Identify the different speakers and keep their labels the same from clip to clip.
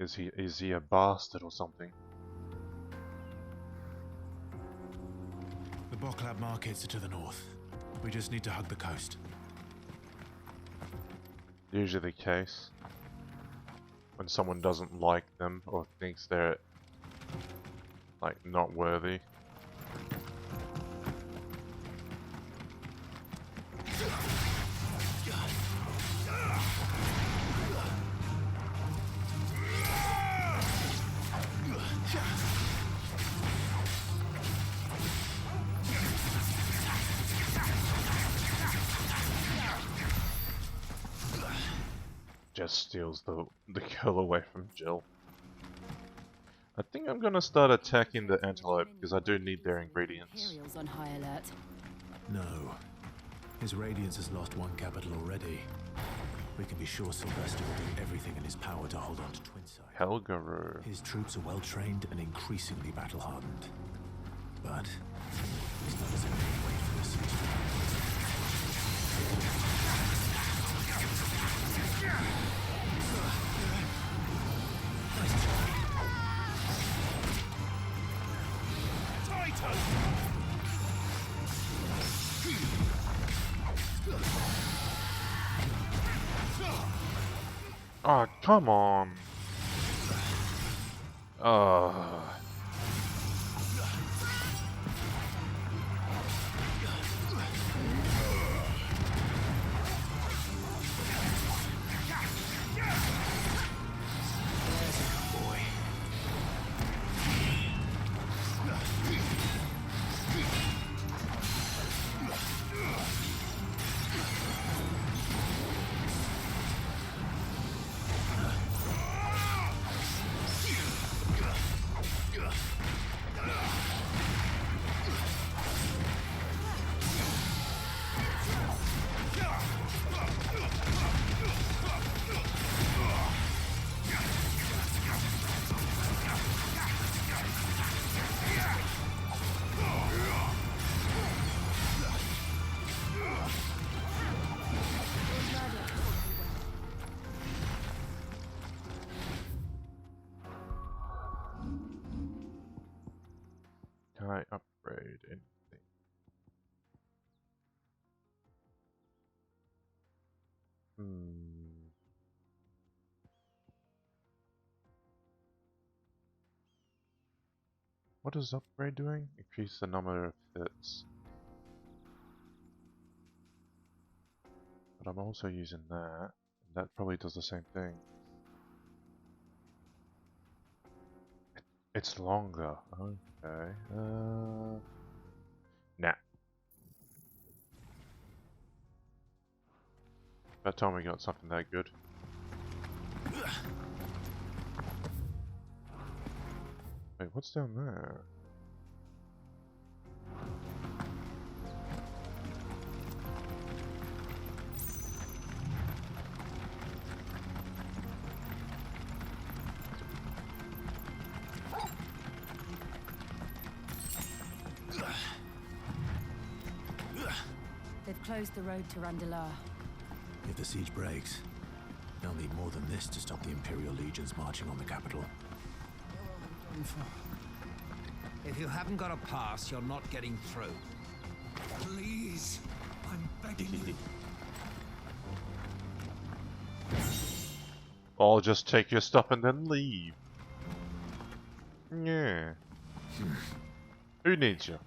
Speaker 1: Is he a bastard or something?
Speaker 2: The Boklab markets are to the north. We just need to hug the coast.
Speaker 1: Usually the case. When someone doesn't like them or thinks they're like not worthy. Just steals the kill away from Jill. I think I'm gonna start attacking the antelope because I do need their ingredients.
Speaker 3: Imperials on high alert.
Speaker 2: No. His Radiance has lost one capital already. We can be sure Sylvester will do everything in his power to hold on to Twinside.
Speaker 1: Helgaru.
Speaker 2: His troops are well trained and increasingly battle hardened. But he's not as any wait for the siege.
Speaker 1: Oh, come on. Can I upgrade anything? What is upgrade doing? Increase the number of hits. But I'm also using that. And that probably does the same thing. It's longer. Okay. Nah. That time we got something that good. Wait, what's down there?
Speaker 3: They've closed the road to Randalar.
Speaker 2: If the siege breaks, they'll need more than this to stop the Imperial legions marching on the capital.
Speaker 4: If you haven't got a pass, you're not getting through. Please, I'm begging you.
Speaker 1: I'll just take your stuff and then leave. Yeah. Who needs you?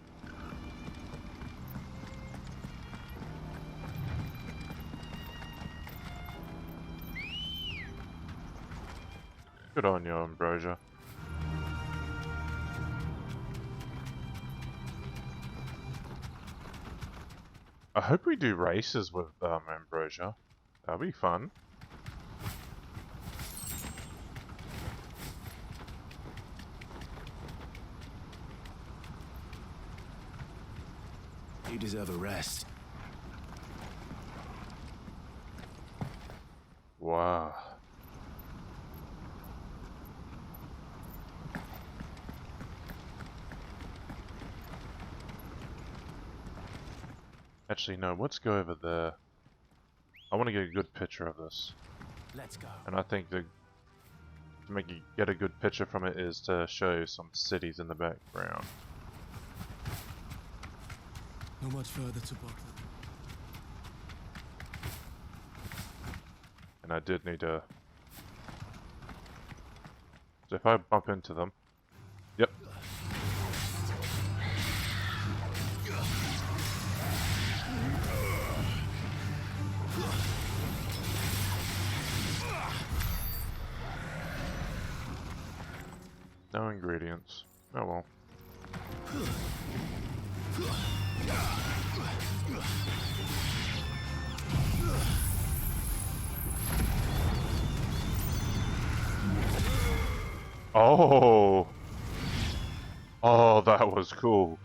Speaker 1: Good on you, Ambrosia. I hope we do races with Ambrosia. That'll be fun.
Speaker 2: You deserve a rest.
Speaker 1: Wow. Actually, no, let's go over there. I want to get a good picture of this.
Speaker 2: Let's go.
Speaker 1: And I think the to make you get a good picture from it is to show some cities in the background.
Speaker 2: Not much further to Butler.
Speaker 1: And I did need to... So if I bump into them... Yep. No ingredients. Oh well. Oh! Oh, that was cool.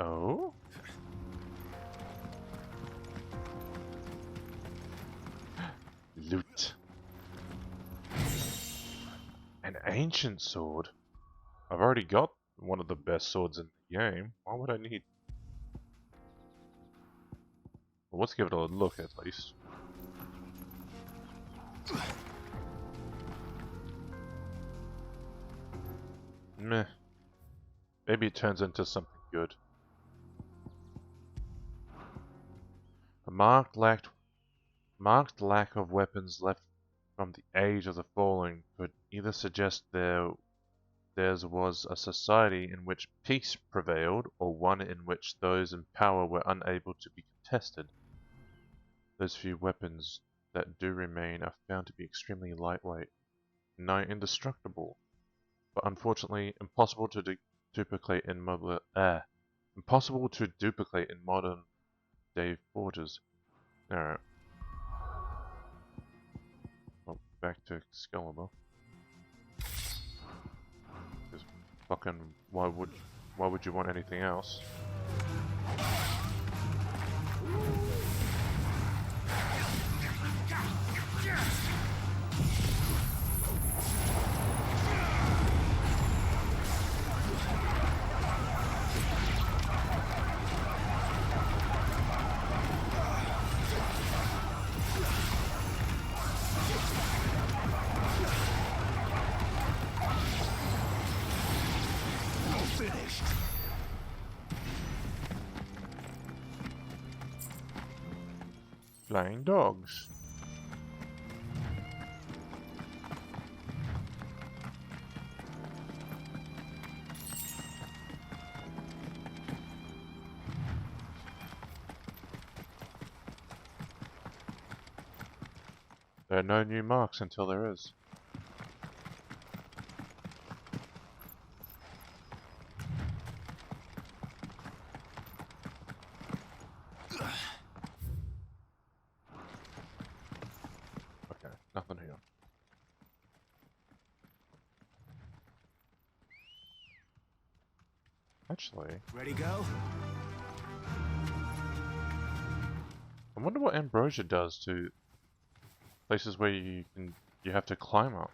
Speaker 1: Oh? Loot. An ancient sword? I've already got one of the best swords in the game. Why would I need... Well, let's give it a look at least. Meh. Maybe it turns into something good. A marked lack of weapons left from the Age of the Fallen could either suggest theirs was a society in which peace prevailed, or one in which those in power were unable to be contested. Those few weapons that do remain are found to be extremely lightweight, nigh indestructible, but unfortunately impossible to duplicate in modern day forges. Alright. Well, back to Excalibur. Because fucking why would you want anything else? Flying dogs. There are no new marks until there is. Okay, nothing here. Actually,
Speaker 2: Ready, go?
Speaker 1: I wonder what ambrosia does to places where you have to climb up.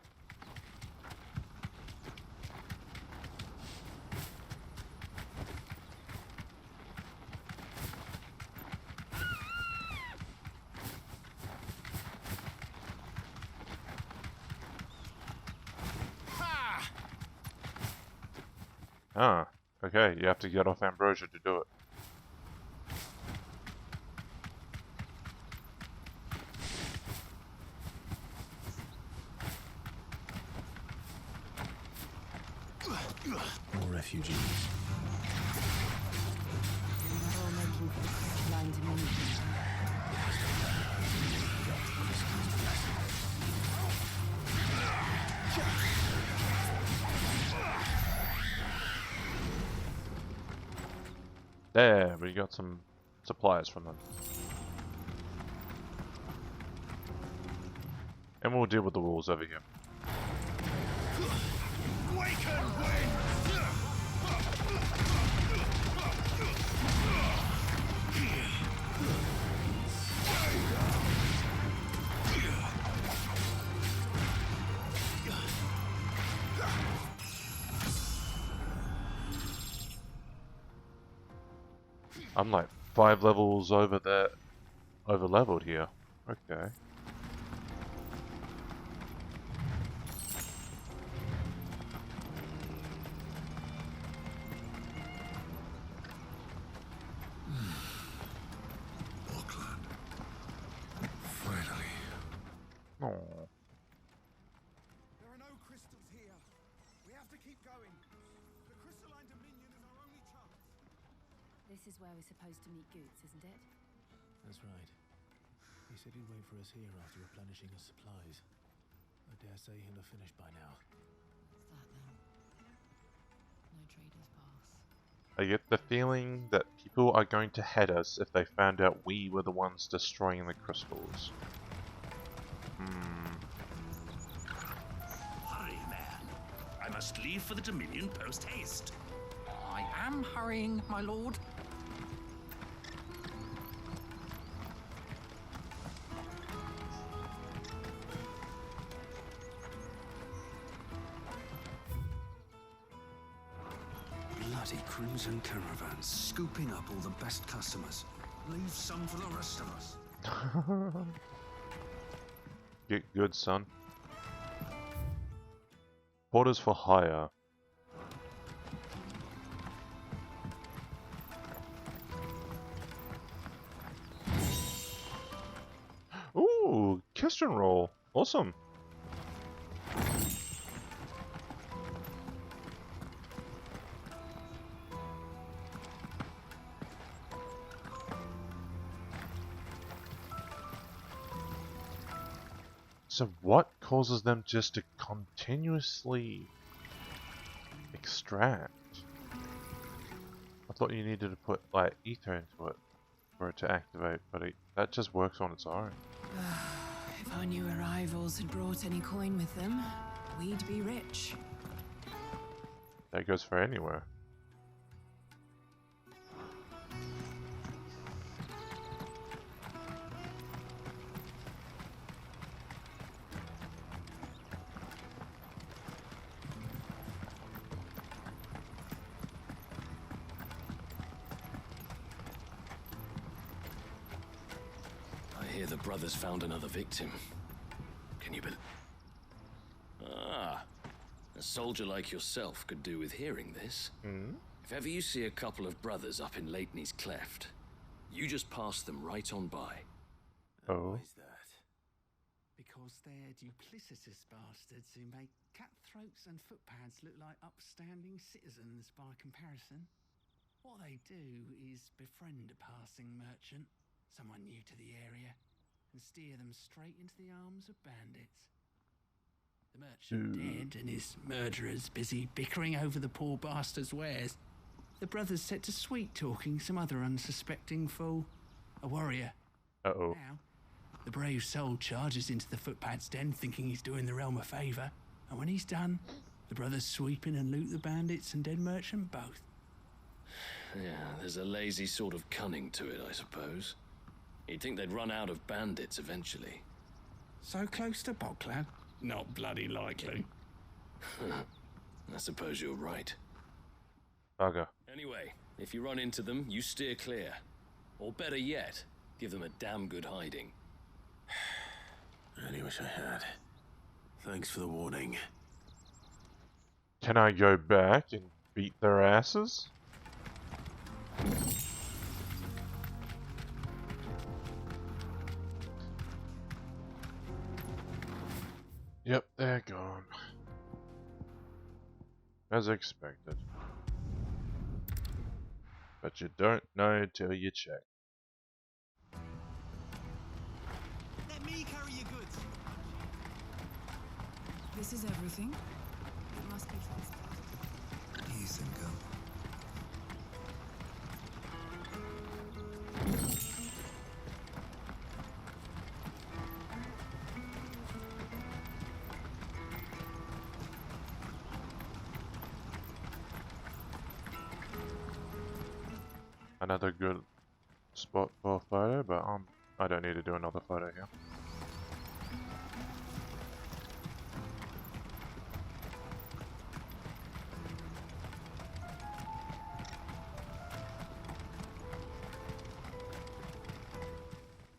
Speaker 1: Ah, okay, you have to get off ambrosia to do it.
Speaker 2: More refugees.
Speaker 3: They're all making for the first line to me.
Speaker 1: There, we got some supplies from them. And we'll deal with the walls over here. I'm like 5 levels over there, over leveled here. Okay.
Speaker 2: Auckland. Finally.
Speaker 1: Oh.
Speaker 5: There are no crystals here. We have to keep going. The crystalline dominion is our only chance.
Speaker 3: This is where we're supposed to meet Goots, isn't it?
Speaker 2: That's right. He said he'd wait for us here after replenishing his supplies. I dare say he'll have finished by now.
Speaker 3: What's that then? No traders pass.
Speaker 1: I get the feeling that people are going to head us if they found out we were the ones destroying the crystals.
Speaker 6: Hurry, man. I must leave for the Dominion post-haste. I am hurrying, my lord.
Speaker 4: Bloody crimson caravans, scooping up all the best customers. Leave some for the rest of us.
Speaker 1: Get good, son. Porters for hire. Ooh, Kestron roll. Awesome. So what causes them just to continuously extract? I thought you needed to put like ether into it for it to activate, but that just works on its own.
Speaker 3: If our new arrivals had brought any coin with them, we'd be rich.
Speaker 1: That goes for anywhere.
Speaker 7: I hear the brothers found another victim. Can you believe? Ah, a soldier like yourself could do with hearing this. If ever you see a couple of brothers up in Leitney's Cleft, you just pass them right on by.
Speaker 1: Oh.
Speaker 2: Why is that?
Speaker 8: Because they're duplicitous bastards who make cutthroats and footpads look like upstanding citizens by comparison. What they do is befriend a passing merchant, someone new to the area, and steer them straight into the arms of bandits. The merchant dead and his murderers busy bickering over the poor bastard's wares. The brothers set to sweet-talking some other unsuspecting fool, a warrior.
Speaker 1: Uh-oh.
Speaker 8: Now, the brave soul charges into the footpad's den thinking he's doing the realm a favour, and when he's done, the brothers sweep in and loot the bandits and dead merchant both.
Speaker 7: Yeah, there's a lazy sort of cunning to it, I suppose. You'd think they'd run out of bandits eventually.
Speaker 8: So close to Boglad? Not bloody likely.
Speaker 7: I suppose you're right.
Speaker 1: Bugger.
Speaker 7: Anyway, if you run into them, you steer clear. Or better yet, give them a damn good hiding.
Speaker 2: Really wish I had. Thanks for the warning.
Speaker 1: Can I go back and beat their asses? Yep, they're gone. As expected. But you don't know till you check.
Speaker 5: Let me carry your goods.
Speaker 3: This is everything. It must be transported.
Speaker 4: Ease and go.
Speaker 1: another good spot for a photo, but I don't need to do another photo here.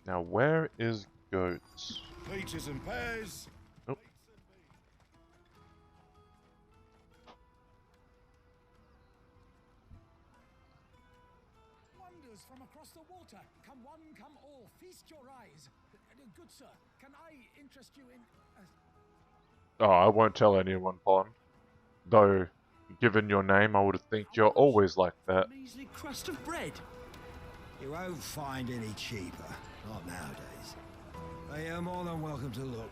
Speaker 1: Now, where is Goats?
Speaker 5: Peaches and pears.
Speaker 1: Nope.
Speaker 5: Wonders from across the water. Come one, come all. Feast your eyes. Good sir, can I interest you in...
Speaker 1: Oh, I won't tell anyone, Pon. Though, given your name, I would think you're always like that.
Speaker 4: Measly crust of bread. You won't find any cheaper. Not nowadays. But you're more than welcome to look.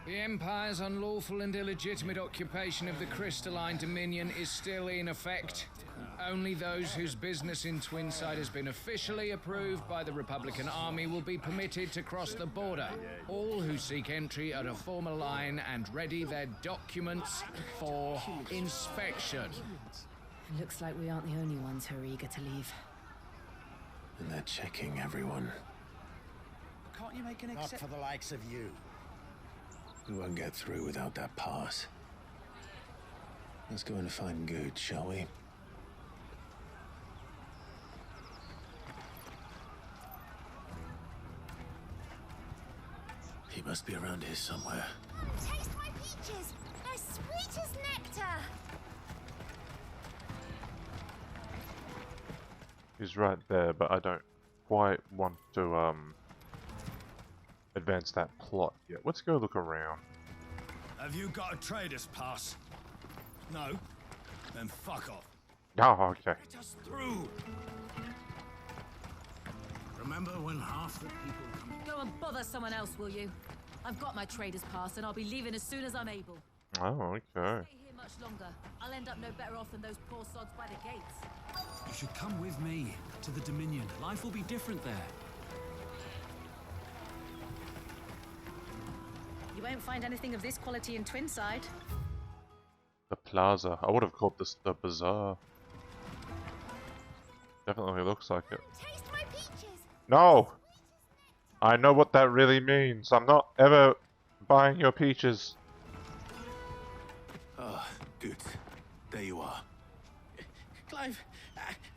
Speaker 9: The Empire's unlawful and illegitimate occupation of the crystalline dominion is still in effect. Only those whose business in Twinside has been officially approved by the Republican Army will be permitted to cross the border. All who seek entry are to form a line and ready their documents for inspection.
Speaker 3: Looks like we aren't the only ones who are eager to leave.
Speaker 2: And they're checking everyone.
Speaker 8: Can't you make an
Speaker 4: Not for the likes of you.
Speaker 2: We won't get through without that pass. Let's go and find Good, shall we? He must be around here somewhere.
Speaker 10: Taste my peaches! They're sweet as nectar!
Speaker 1: He's right there, but I don't quite want to, advance that plot yet. Let's go look around.
Speaker 5: Have you got a trader's pass? No? Then fuck off.
Speaker 1: Oh, okay.
Speaker 5: Let us through!
Speaker 6: Remember when half the people come...
Speaker 10: Go and bother someone else, will you? I've got my trader's pass and I'll be leaving as soon as I'm able.
Speaker 1: Oh, okay.
Speaker 10: Stay here much longer. I'll end up no better off than those poor sods by the gates.
Speaker 8: You should come with me to the Dominion. Life will be different there.
Speaker 10: You won't find anything of this quality in Twinside.
Speaker 1: The plaza. I would have called this the bazaar. Definitely looks like it.
Speaker 10: Taste my peaches!
Speaker 1: No! I know what that really means. I'm not ever buying your peaches.
Speaker 2: Ah, Good. There you are.
Speaker 11: Clive,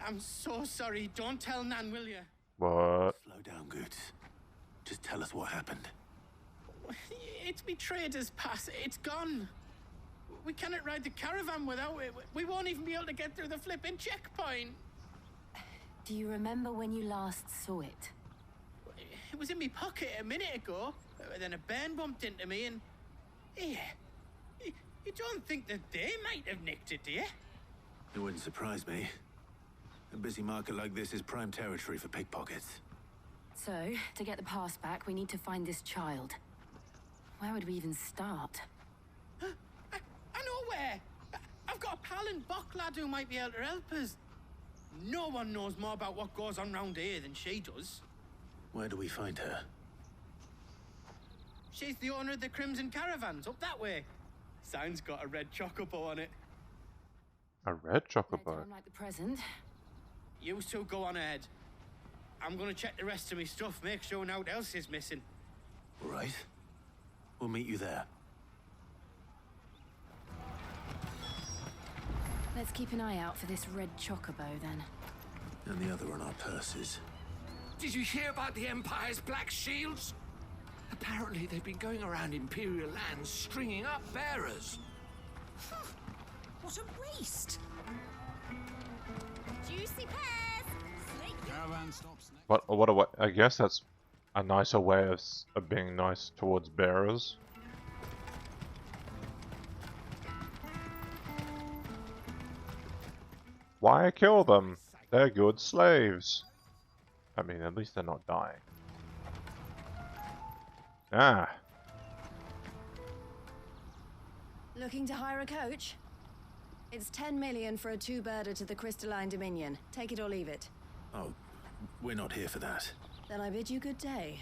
Speaker 11: I'm so sorry. Don't tell Nan, will you?
Speaker 1: What?
Speaker 2: Slow down, Good. Just tell us what happened.
Speaker 11: It's me trader's pass. It's gone. We cannot ride the caravan without it. We won't even be able to get through the flipping checkpoint.
Speaker 3: Do you remember when you last saw it?
Speaker 11: It was in my pocket a minute ago. Then a bairn bumped into me and... Yeah. You don't think that they might have nicked it, do you?
Speaker 2: It wouldn't surprise me. A busy market like this is prime territory for pickpockets.
Speaker 3: So, to get the pass back, we need to find this child. Where would we even start?
Speaker 11: I know where. I've got a pal in Bock lad who might be able to help us. No one knows more about what goes on round here than she does.
Speaker 2: Where do we find her?
Speaker 11: She's the owner of the Crimson Caravans, up that way. Sign's got a red chocobo on it.
Speaker 1: A red chocobo?
Speaker 3: Like the present.
Speaker 11: You two go on ahead. I'm gonna check the rest of my stuff, make sure nothing else is missing.
Speaker 2: All right. We'll meet you there.
Speaker 3: Let's keep an eye out for this red chocobo, then.
Speaker 2: And the other on our purses.
Speaker 6: Did you hear about the Empire's Black Shields? Apparently they've been going around Imperial lands stringing up bearers.
Speaker 10: What a waste! Juicy pears!
Speaker 8: Caravan stops next.
Speaker 1: What I guess that's a nicer way of being nice towards bearers. Why kill them? They're good slaves. I mean, at least they're not dying. Ah.
Speaker 3: Looking to hire a coach?
Speaker 12: It's 10 million for a two-birder to the Crystalline Dominion. Take it or leave it.
Speaker 2: Oh, we're not here for that.
Speaker 12: Then I bid you good day.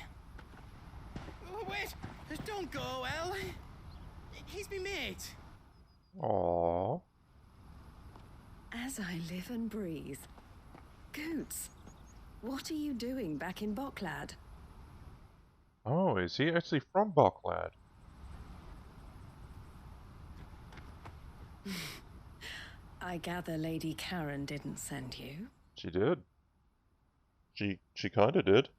Speaker 11: Oh, wait! Don't go, El. He's me mate.
Speaker 1: Aww.
Speaker 12: As I live and breathe. Goots, what are you doing back in Boklad?
Speaker 1: Oh, is he actually from Boklad?
Speaker 12: I gather Lady Karen didn't send you.
Speaker 1: She did. She kinda did.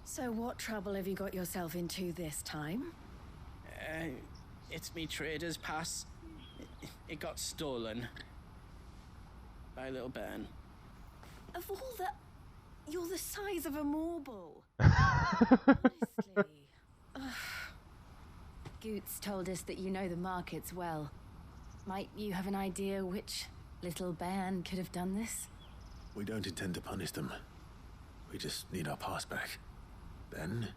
Speaker 12: So what trouble have you got yourself into this time?
Speaker 11: It's me trader's pass. It got stolen. By little Ben.
Speaker 12: Of all the... You're the size of a marble. Honestly.
Speaker 3: Goots told us that you know the markets well. Might you have an idea which little bairn could have done this?
Speaker 2: We don't intend to punish them. We just need our pass back. Then,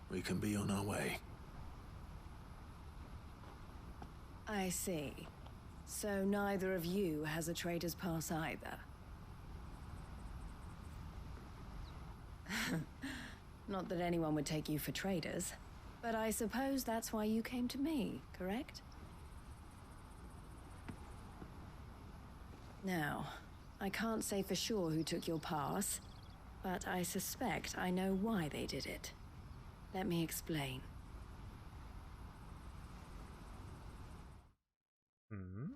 Speaker 2: we can be on our way.
Speaker 12: I see. So neither of you has a trader's pass either. Not that anyone would take you for traders, but I suppose that's why you came to me, correct? Now, I can't say for sure who took your pass, but I suspect I know why they did it. Let me explain.
Speaker 1: Hmm?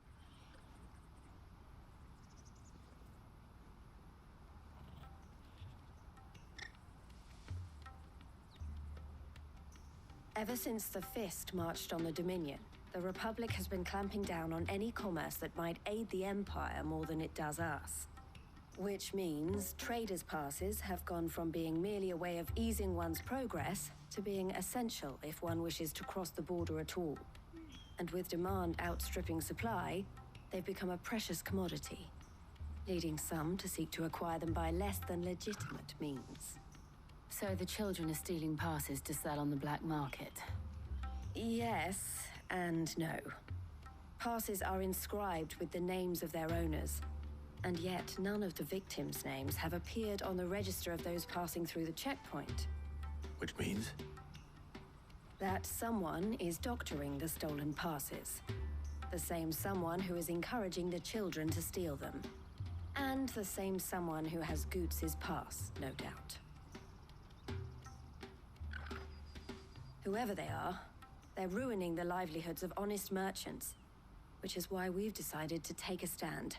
Speaker 12: Ever since the Fist marched on the Dominion, the Republic has been clamping down on any commerce that might aid the Empire more than it does us. Which means traders' passes have gone from being merely a way of easing one's progress to being essential if one wishes to cross the border at all. And with demand outstripping supply, they've become a precious commodity, leading some to seek to acquire them by less than legitimate means.
Speaker 3: So the children are stealing passes to sell on the black market?
Speaker 12: Yes and no. Passes are inscribed with the names of their owners, and yet none of the victims' names have appeared on the register of those passing through the checkpoint.
Speaker 2: Which means?
Speaker 12: That someone is doctoring the stolen passes. The same someone who is encouraging the children to steal them. And the same someone who has Goots' pass, no doubt. Whoever they are, they're ruining the livelihoods of honest merchants, which is why we've decided to take a stand.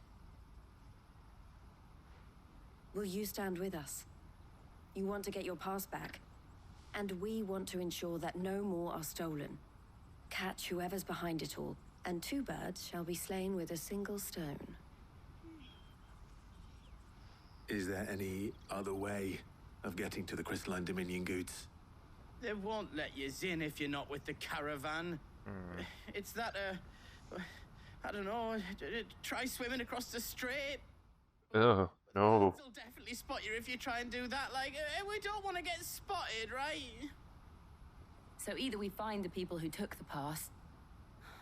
Speaker 12: Will you stand with us? You want to get your pass back, and we want to ensure that no more are stolen. Catch whoever's behind it all, and two birds shall be slain with a single stone.
Speaker 2: Is there any other way of getting to the Crystalline Dominion, Goots?
Speaker 11: They won't let you in if you're not with the caravan. It's that, I don't know, try swimming across the strait.
Speaker 1: Ugh, no.
Speaker 11: They'll definitely spot you if you try and do that. Like, we don't want to get spotted, right?
Speaker 3: So either we find the people who took the pass,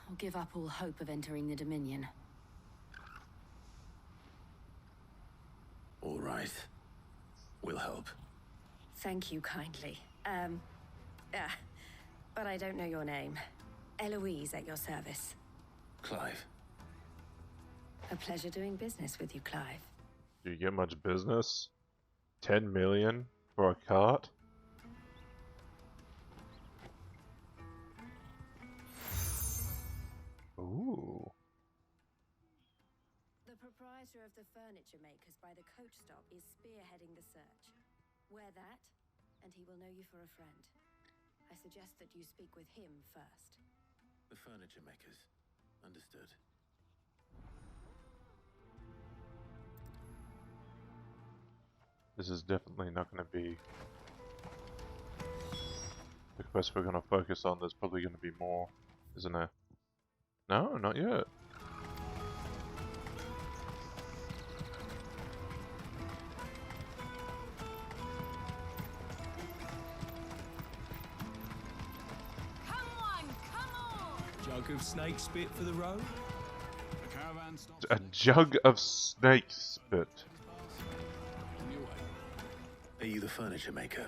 Speaker 3: or give up all hope of entering the Dominion.
Speaker 2: All right. We'll help.
Speaker 12: Thank you kindly. But I don't know your name. Eloise at your service.
Speaker 2: Clive.
Speaker 12: A pleasure doing business with you, Clive.
Speaker 1: Do you get much business? 10 million for a cart? Ooh.
Speaker 12: The proprietor of the furniture makers by the coach stop is spearheading the search. Wear that, and he will know you for a friend. I suggest that you speak with him first.
Speaker 2: The furniture makers. Understood.
Speaker 1: This is definitely not going to be the quest we're going to focus on. There's probably going to be more, isn't there? No, not yet.
Speaker 2: Jug of snake spit for the road? The caravan stops.
Speaker 1: A jug of snake spit.
Speaker 2: Are you the furniture maker?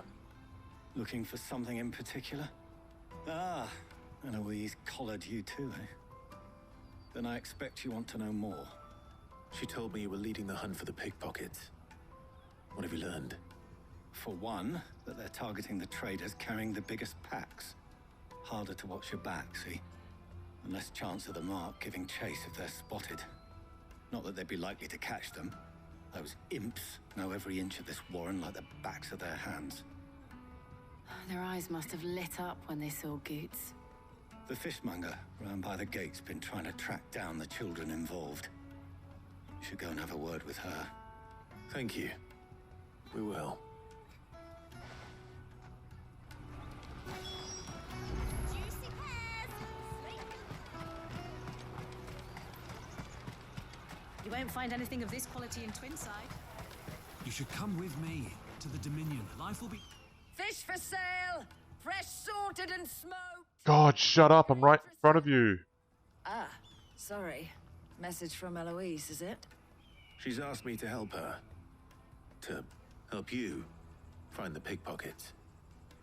Speaker 13: Looking for something in particular? Ah, Eloise collared you too, eh? Then I expect you want to know more.
Speaker 2: She told me you were leading the hunt for the pickpockets. What have you learned?
Speaker 13: For one, that they're targeting the traders carrying the biggest packs. Harder to watch your back, see? And less chance of the mark giving chase if they're spotted. Not that they'd be likely to catch them. Those imps know every inch of this warren like the backs of their hands.
Speaker 3: Their eyes must have lit up when they saw Goots.
Speaker 13: The fishmonger round by the gate's been trying to track down the children involved. You should go and have a word with her.
Speaker 2: Thank you. We will.
Speaker 10: You won't find anything of this quality in Twinside.
Speaker 2: You should come with me to the Dominion. Life will be...
Speaker 14: Fish for sale! Fresh sorted and smoked!
Speaker 1: God, shut up, I'm right in front of you.
Speaker 14: Ah, sorry. Message from Eloise, is it?
Speaker 2: She's asked me to help her. To help you find the pickpockets.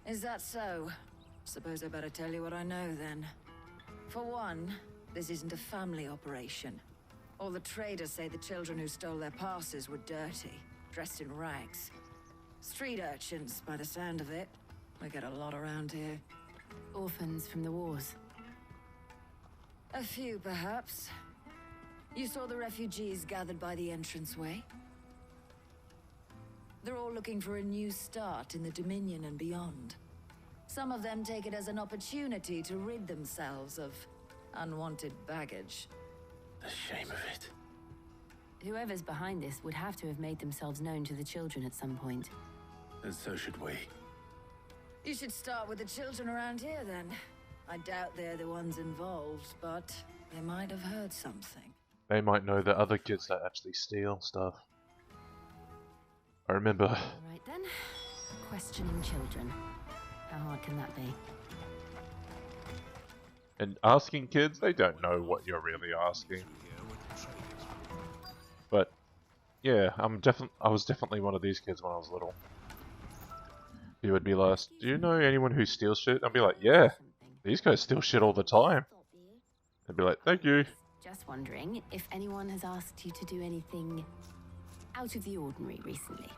Speaker 14: Is that so? Suppose I better tell you what I know then. For one, this isn't a family operation. All the traders say the children who stole their passes were dirty, dressed in rags. Street urchins, by the sound of it. We get a lot around here.
Speaker 3: Orphans from the wars.
Speaker 14: A few, perhaps. You saw the refugees gathered by the entranceway? They're all looking for a new start in the Dominion and beyond. Some of them take it as an opportunity to rid themselves of unwanted baggage.
Speaker 2: The shame of it.
Speaker 3: Whoever's behind this would have to have made themselves known to the children at some point.
Speaker 2: And so should we.
Speaker 14: You should start with the children around here, then. I doubt they're the ones involved, but they might have heard something.
Speaker 1: They might know the other kids that actually steal stuff. I remember...
Speaker 3: Alright then. Questioning children. How hard can that be?
Speaker 1: And asking kids, they don't know what you're really asking. But, yeah, I was definitely one of these kids when I was little. He would be like, do you know anyone who steals shit? I'd be like, yeah, these guys steal shit all the time. They'd be like, thank you.
Speaker 3: Just wondering if anyone has asked you to do anything out of the ordinary recently.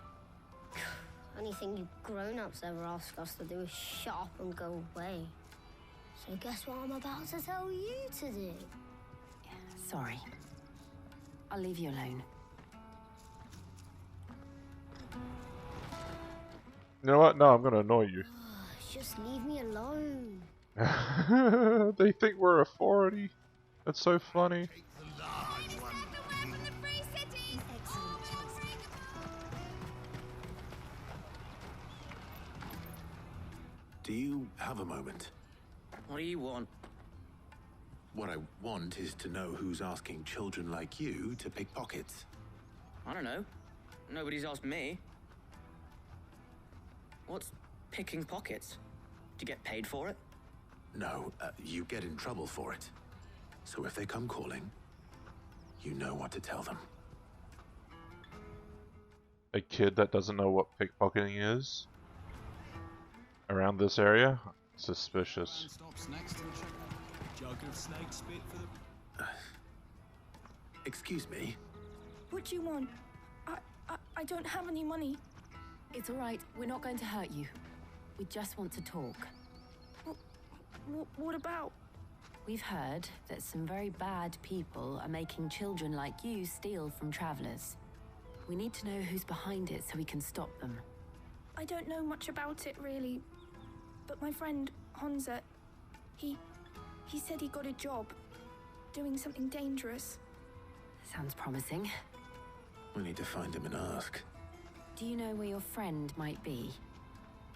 Speaker 15: Anything you grown-ups ever ask us to do is shut up and go away. So guess what I'm about to tell you to do?
Speaker 3: Yeah, sorry. I'll leave you alone.
Speaker 1: You know what? No, I'm gonna annoy you.
Speaker 15: Just leave me alone.
Speaker 1: They think we're authority. That's so funny.
Speaker 2: Do you have a moment?
Speaker 16: What do you want?
Speaker 2: What I want is to know who's asking children like you to pick pockets.
Speaker 16: I don't know. Nobody's asked me. What's picking pockets? Do you get paid for it?
Speaker 2: No, you get in trouble for it. So if they come calling, you know what to tell them.
Speaker 1: A kid that doesn't know what pickpocketing is around this area? Suspicious.
Speaker 2: Excuse me?
Speaker 17: What do you want? I don't have any money.
Speaker 3: It's alright, we're not going to hurt you. We just want to talk.
Speaker 17: What about?
Speaker 3: We've heard that some very bad people are making children like you steal from travelers. We need to know who's behind it so we can stop them.
Speaker 17: I don't know much about it, really. But my friend, Honza, he said he got a job doing something dangerous.
Speaker 3: Sounds promising.
Speaker 2: We need to find him and ask.
Speaker 3: Do you know where your friend might be?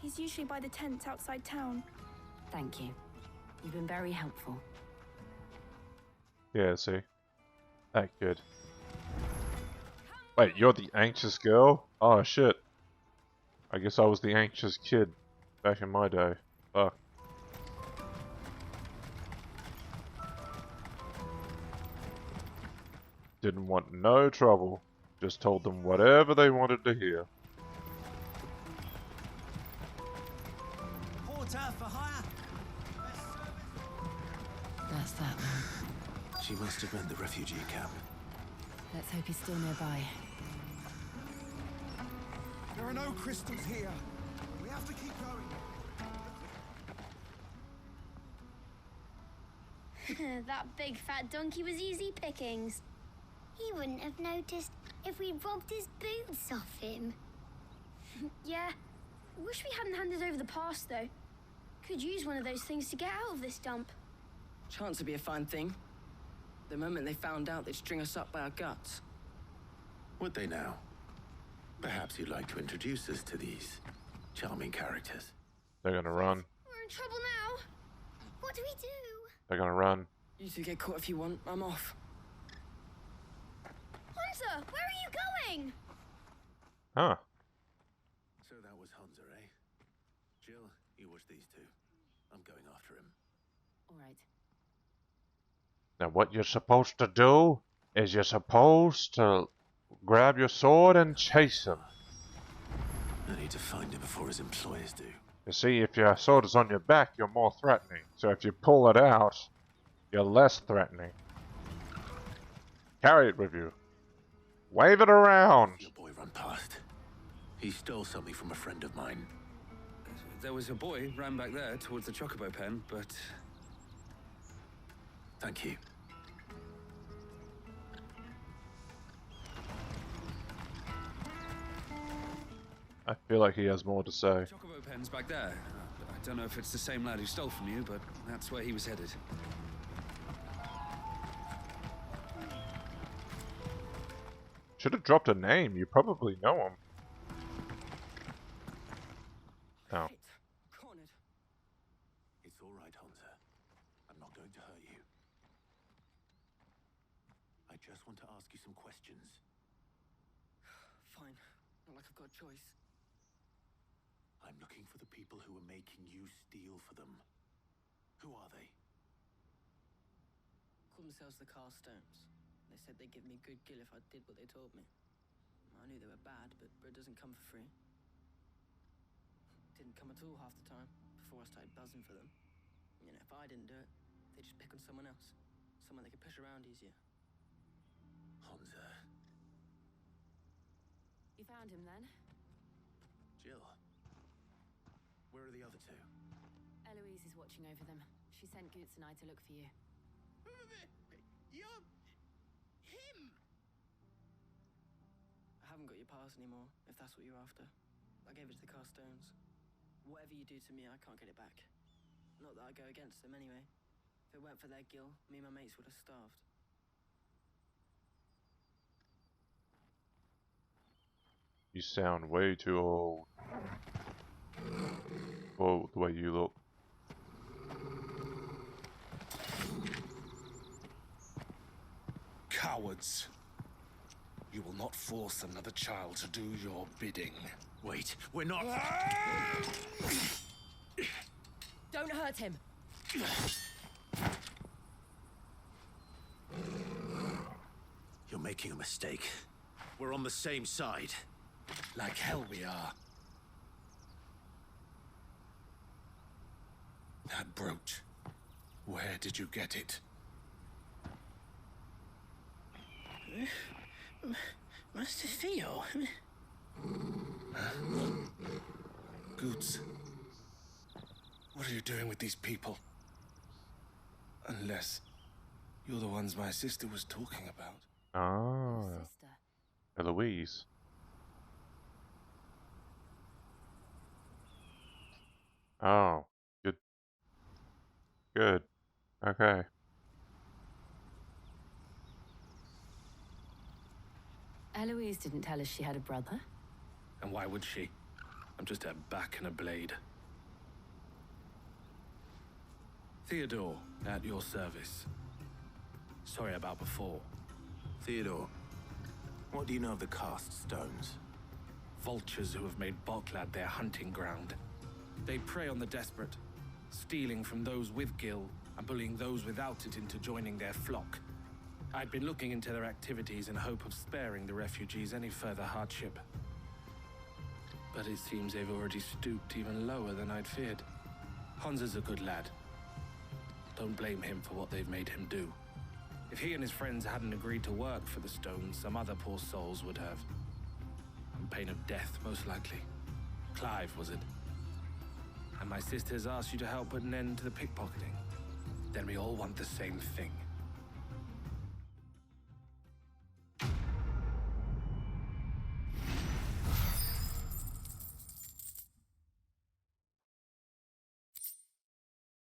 Speaker 17: He's usually by the tents outside town.
Speaker 3: Thank you. You've been very helpful.
Speaker 1: Yeah, see? That good. Wait, you're the anxious girl? Oh shit. I guess I was the anxious kid back in my day. Fuck. Didn't want no trouble. Just told them whatever they wanted to hear.
Speaker 2: Porter for hire.
Speaker 3: That's that man.
Speaker 2: She must have meant the refugee camp.
Speaker 3: Let's hope he's still nearby.
Speaker 5: There are no crystals here. We have to keep going.
Speaker 15: That big fat donkey was easy pickings. He wouldn't have noticed if we robbed his boots off him.
Speaker 18: Yeah. Wish we hadn't handed over the pass, though. Could use one of those things to get out of this dump.
Speaker 16: Chance would be a fine thing. The moment they found out, they'd string us up by our guts.
Speaker 2: Would they now? Perhaps you'd like to introduce us to these charming characters.
Speaker 1: They're gonna run.
Speaker 18: We're in trouble now.
Speaker 15: What do we do?
Speaker 1: They're gonna run.
Speaker 16: You two get caught if you want. I'm off.
Speaker 18: Hunter, where are you going?
Speaker 1: Huh.
Speaker 2: So that was Hunter, eh? Jill, you watch these two. I'm going after him.
Speaker 3: All right.
Speaker 1: Now what you're supposed to do is you're supposed to grab your sword and chase him.
Speaker 2: I need to find him before his employers do.
Speaker 1: You see, if your sword is on your back, you're more threatening. So if you pull it out, you're less threatening. Carry it with you. Wave it around.
Speaker 2: Your boy run past. He stole something from a friend of mine.
Speaker 19: There was a boy ran back there towards the chocobo pen, but...
Speaker 2: Thank you.
Speaker 1: I feel like he has more to say.
Speaker 19: Chocobo pen's back there. I don't know if it's the same lad who stole from you, but that's where he was headed.
Speaker 1: Should have dropped a name. You probably know him. Oh.
Speaker 16: Cornered.
Speaker 2: It's all right, Hunter. I'm not going to hurt you. I just want to ask you some questions.
Speaker 16: Fine. Not like I've got a choice.
Speaker 2: I'm looking for the people who are making you steal for them. Who are they?
Speaker 16: Call themselves the Carstones. They said they'd give me good gill if I did what they told me. I knew they were bad, but bread doesn't come for free. Didn't come at all half the time, before I started buzzing for them. You know, if I didn't do it, they'd just pick on someone else. Someone they could push around easier.
Speaker 2: Hunter.
Speaker 3: You found him then?
Speaker 2: Jill. Where are the other two?
Speaker 3: Eloise is watching over them. She sent Goots and I to look for you.
Speaker 11: You're... him!
Speaker 16: I haven't got your pass anymore, if that's what you're after. I gave it to the Carstones. Whatever you do to me, I can't get it back. Not that I go against them anyway. If it weren't for their gill, me and my mates would have starved.
Speaker 1: You sound way too old for the way you look.
Speaker 6: Cowards. You will not force another child to do your bidding.
Speaker 2: Wait, we're not...
Speaker 10: Don't hurt him.
Speaker 2: You're making a mistake. We're on the same side.
Speaker 6: Like hell we are. That brooch. Where did you get it?
Speaker 11: Master Theo?
Speaker 6: Goots. What are you doing with these people? Unless you're the ones my sister was talking about.
Speaker 1: Ah. Eloise. Oh. Good. Good. Okay.
Speaker 3: Eloise didn't tell us she had a brother.
Speaker 6: And why would she? I'm just a back and a blade. Theodore, at your service. Sorry about before.
Speaker 2: Theodore, what do you know of the Cast Stones?
Speaker 6: Vultures who have made Boklad their hunting ground. They prey on the desperate, stealing from those with gill and bullying those without it into joining their flock.
Speaker 20: I'd been looking into their activities in hope of sparing the refugees any further hardship. But it seems they've already stooped even lower than I'd feared. Hans is a good lad. Don't blame him for what they've made him do. If he and his friends hadn't agreed to work for the stones, some other poor souls would have. On pain of death, most likely. Clive, was it? And my sisters asked you to help put an end to the pickpocketing. Then we all want the same thing.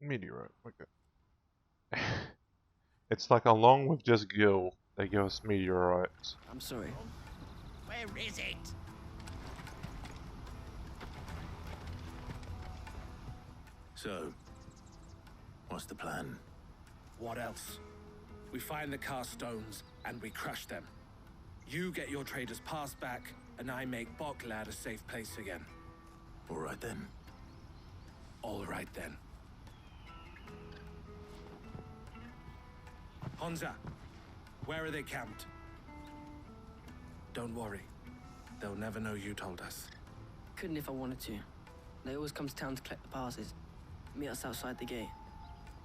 Speaker 1: Meteorite, okay. It's like along with just Gil, they give us meteorites.
Speaker 16: I'm sorry.
Speaker 11: Where is it?
Speaker 2: So, what's the plan?
Speaker 20: What else? We find the cast stones and we crush them. You get your trader's pass back, and I make Boklad a safe place again.
Speaker 2: All right then.
Speaker 20: All right then. Honza, where are they camped? Don't worry. They'll never know you told us.
Speaker 16: Couldn't if I wanted to. They always come to town to collect the passes. Meet us outside the gate.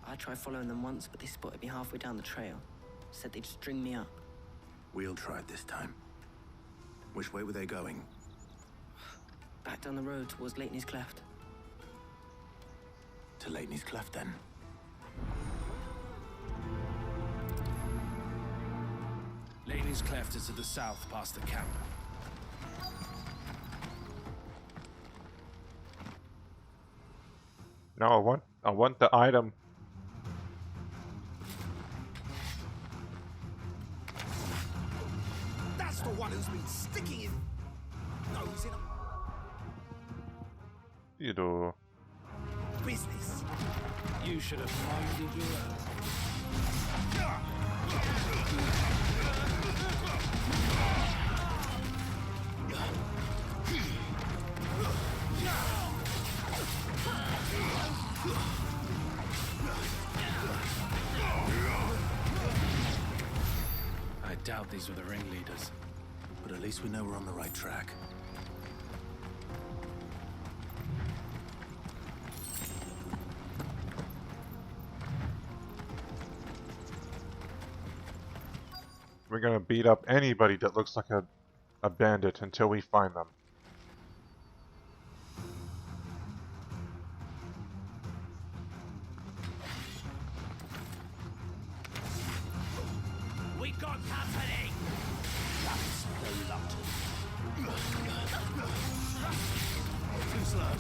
Speaker 16: I tried following them once, but they spotted me halfway down the trail. Said they'd string me up.
Speaker 2: We'll try it this time. Which way were they going?
Speaker 16: Back down the road towards Leighton's Cleft.
Speaker 2: To Leighton's Cleft, then.
Speaker 20: Leighton's Cleft is to the south, past the camp.
Speaker 1: No, I want the item.
Speaker 11: That's the one who's been sticking his nose in
Speaker 1: Theodore.
Speaker 11: business.
Speaker 20: You should have minded your own. I doubt these were the ringleaders.
Speaker 2: But at least we know we're on the right track.
Speaker 1: We're gonna beat up anybody that looks like a bandit until we find them.
Speaker 11: We got company. That's no lot. Too slow.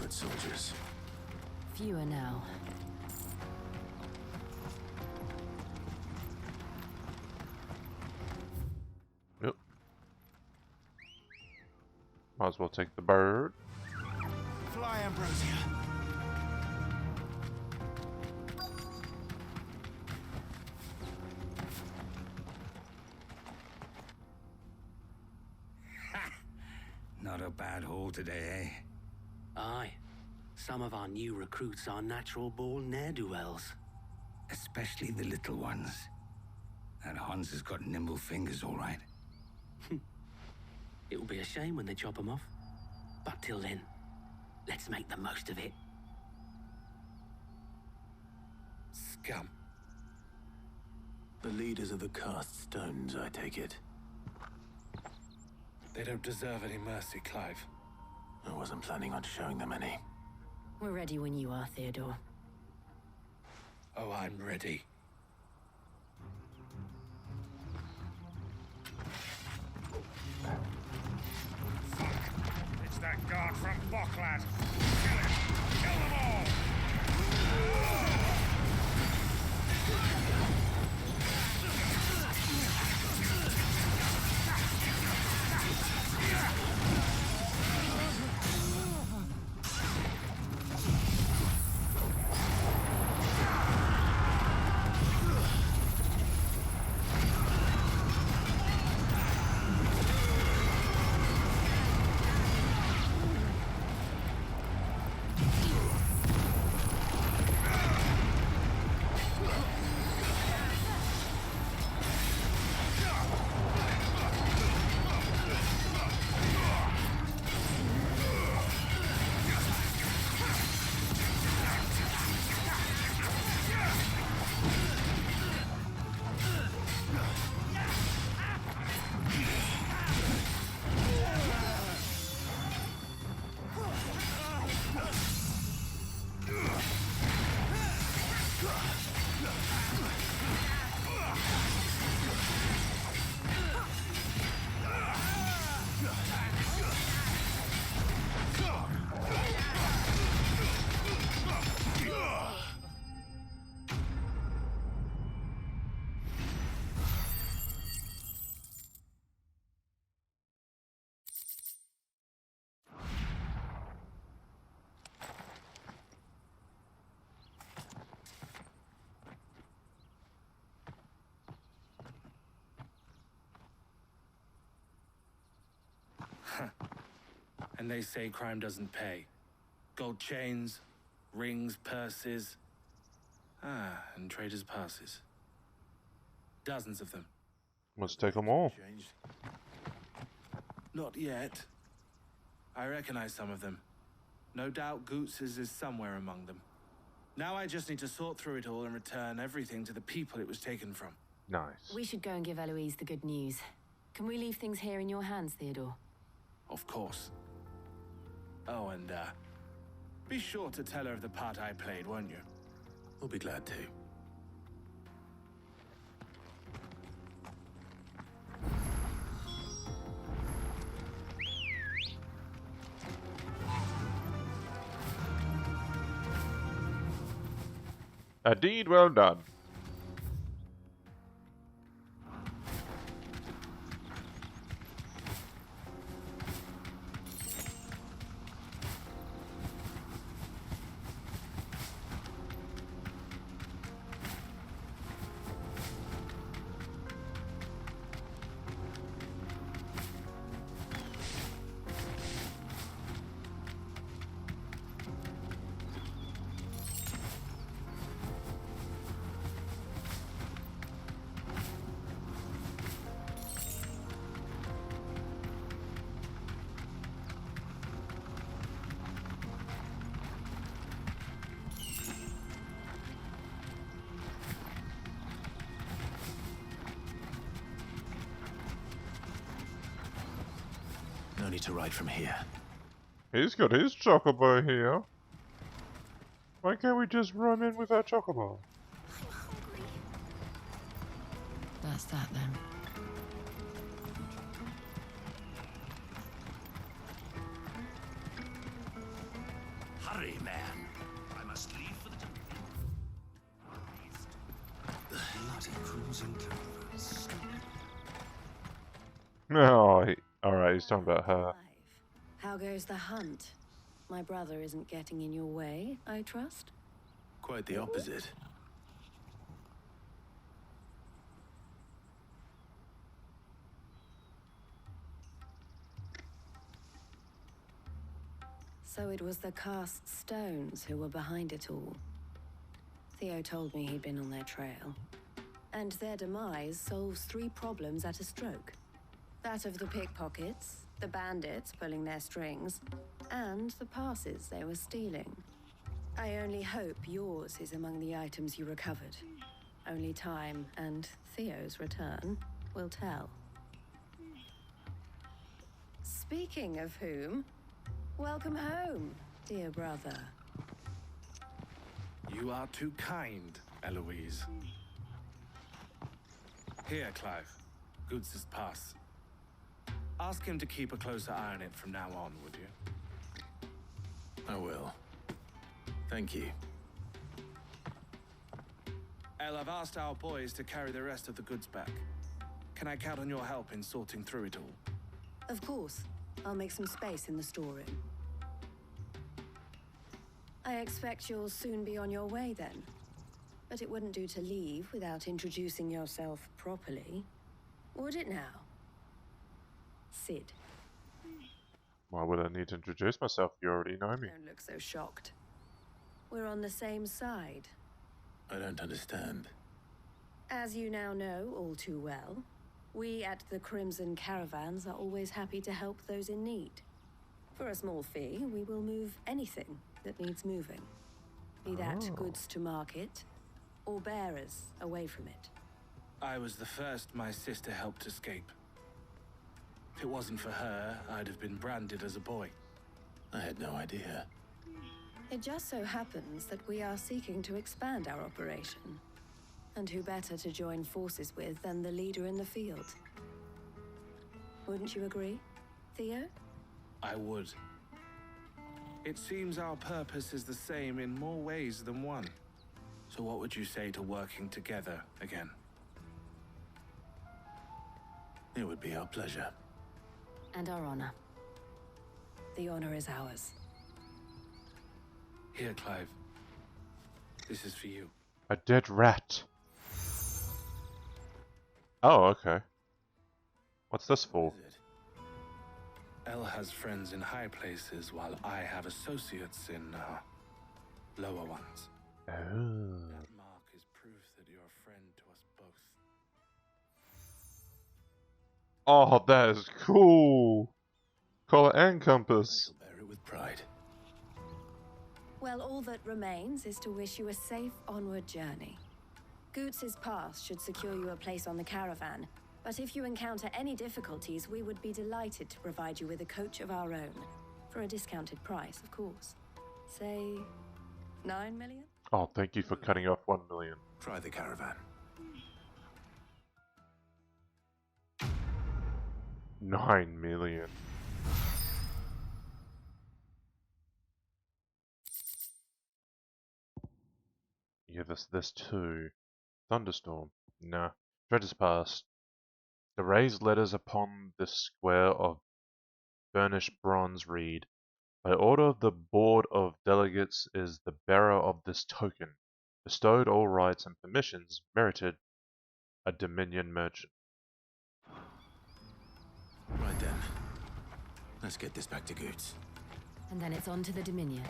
Speaker 2: Soldiers.
Speaker 3: Fewer now.
Speaker 1: Yep. Might as well take the bird.
Speaker 11: Fly, Ambrosia.
Speaker 6: Not a bad haul today, eh?
Speaker 21: Aye. Some of our new recruits are natural-born ne'er-do-wells.
Speaker 6: Especially the little ones. That Hans has got nimble fingers, all right.
Speaker 21: It will be a shame when they chop them off. But till then, let's make the most of it.
Speaker 20: Scum.
Speaker 2: The leaders of the cast stones, I take it.
Speaker 20: They don't deserve any mercy, Clive.
Speaker 2: I wasn't planning on showing them any.
Speaker 3: We're ready when you are, Theodore.
Speaker 20: Oh, I'm ready.
Speaker 9: It's that guard from Boklad. Kill him! Kill them all!
Speaker 20: And they say crime doesn't pay. Gold chains, rings, purses. And traders' passes. Dozens of them.
Speaker 1: Let's take them all.
Speaker 20: Not yet. I recognize some of them. No doubt Goots's is somewhere among them. Now I just need to sort through it all and return everything to the people it was taken from.
Speaker 1: Nice.
Speaker 3: We should go and give Eloise the good news. Can we leave things here in your hands, Theodore?
Speaker 20: Of course. Oh, and be sure to tell her of the part I played, won't you?
Speaker 2: We'll be glad to.
Speaker 1: A deed well done.
Speaker 2: No need to ride from here.
Speaker 1: He's got his chocobo here. Why can't we just run in with our chocobo?
Speaker 3: That's that then.
Speaker 6: Hurry, man. I must leave for the bloody crimson caravans.
Speaker 1: Oh, alright, he's talking about her.
Speaker 12: How goes the hunt? My brother isn't getting in your way, I trust?
Speaker 2: Quite the opposite.
Speaker 12: So it was the cast stones who were behind it all. Theo told me he'd been on their trail. And their demise solves 3 problems at a stroke. That of the pickpockets, the bandits pulling their strings, and the passes they were stealing. I only hope yours is among the items you recovered. Only time and Theo's return will tell. Speaking of whom, welcome home, dear brother.
Speaker 20: You are too kind, Eloise. Here, Clive. Goods' pass. Ask him to keep a closer eye on it from now on, would you?
Speaker 2: I will. Thank you.
Speaker 20: El, I've asked our boys to carry the rest of the goods back. Can I count on your help in sorting through it all?
Speaker 12: Of course. I'll make some space in the storeroom. I expect you'll soon be on your way then. But it wouldn't do to leave without introducing yourself properly. Would it now? Sid.
Speaker 1: Why would I need to introduce myself? You already know me.
Speaker 12: Don't look so shocked. We're on the same side.
Speaker 2: I don't understand.
Speaker 12: As you now know all too well, we at the Crimson Caravans are always happy to help those in need. For a small fee, we will move anything that needs moving. Be that goods to market, or bearers away from it.
Speaker 20: I was the first my sister helped escape. If it wasn't for her, I'd have been branded as a boy.
Speaker 2: I had no idea.
Speaker 12: It just so happens that we are seeking to expand our operation. And who better to join forces with than the leader in the field? Wouldn't you agree, Theo?
Speaker 20: I would. It seems our purpose is the same in more ways than one. So what would you say to working together again?
Speaker 2: It would be our pleasure.
Speaker 12: And our honor. The honor is ours.
Speaker 20: Here, Clive. This is for you.
Speaker 1: A dead rat. Oh, okay. What's this for?
Speaker 20: Elle has friends in high places, while I have associates in lower ones.
Speaker 1: Oh.
Speaker 20: That mark is proof that you're a friend to us both.
Speaker 1: Oh, that is cool. Collar and compass.
Speaker 2: I shall bear it with pride.
Speaker 12: Well, all that remains is to wish you a safe onward journey. Goots's pass should secure you a place on the caravan, but if you encounter any difficulties, we would be delighted to provide you with a coach of our own. For a discounted price, of course. Say, 9 million?
Speaker 1: Oh, thank you for cutting off 1 million.
Speaker 2: Try the caravan.
Speaker 1: 9 million. Yeah, this too. Thunderstorm. Nah. Treader's Pass. The raised letters upon the square of burnished bronze read, by order of the Board of Delegates is the bearer of this token, bestowed all rights and permissions, merited a Dominion merchant.
Speaker 2: Right then. Let's get this back to Goots.
Speaker 3: And then it's on to the Dominion.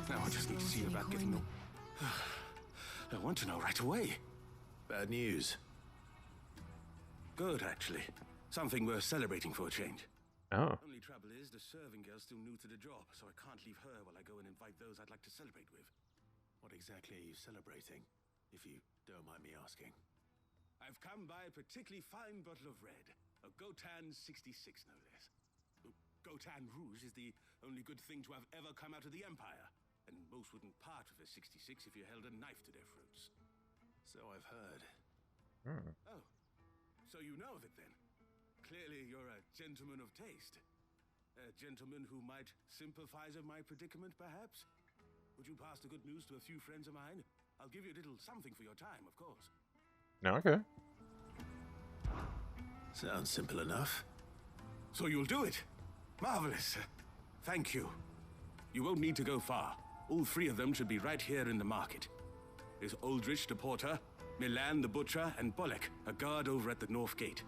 Speaker 20: Now I just need to see about getting them. I want to know right away.
Speaker 2: Bad news.
Speaker 20: Good, actually. Something worth celebrating for a change.
Speaker 1: Oh.
Speaker 20: Only trouble is, the serving girl's still new to the job, so I can't leave her while I go and invite those I'd like to celebrate with.
Speaker 2: What exactly are you celebrating, if you don't mind me asking?
Speaker 20: I've come by a particularly fine bottle of red. A Gotan 66, no less. Gotan Rouge is the only good thing to have ever come out of the Empire, and most wouldn't part with a 66 if you held a knife to their throats.
Speaker 2: So I've heard.
Speaker 20: Oh, so you know of it then? Clearly you're a gentleman of taste. A gentleman who might sympathize with my predicament, perhaps? Would you pass the good news to a few friends of mine? I'll give you a little something for your time, of course.
Speaker 1: Okay.
Speaker 2: Sounds simple enough.
Speaker 20: So you'll do it? Marvelous. Thank you. You won't need to go far. All three of them should be right here in the market. There's Aldrich the porter, Milan the butcher, and Bullock, a guard over at the north gate.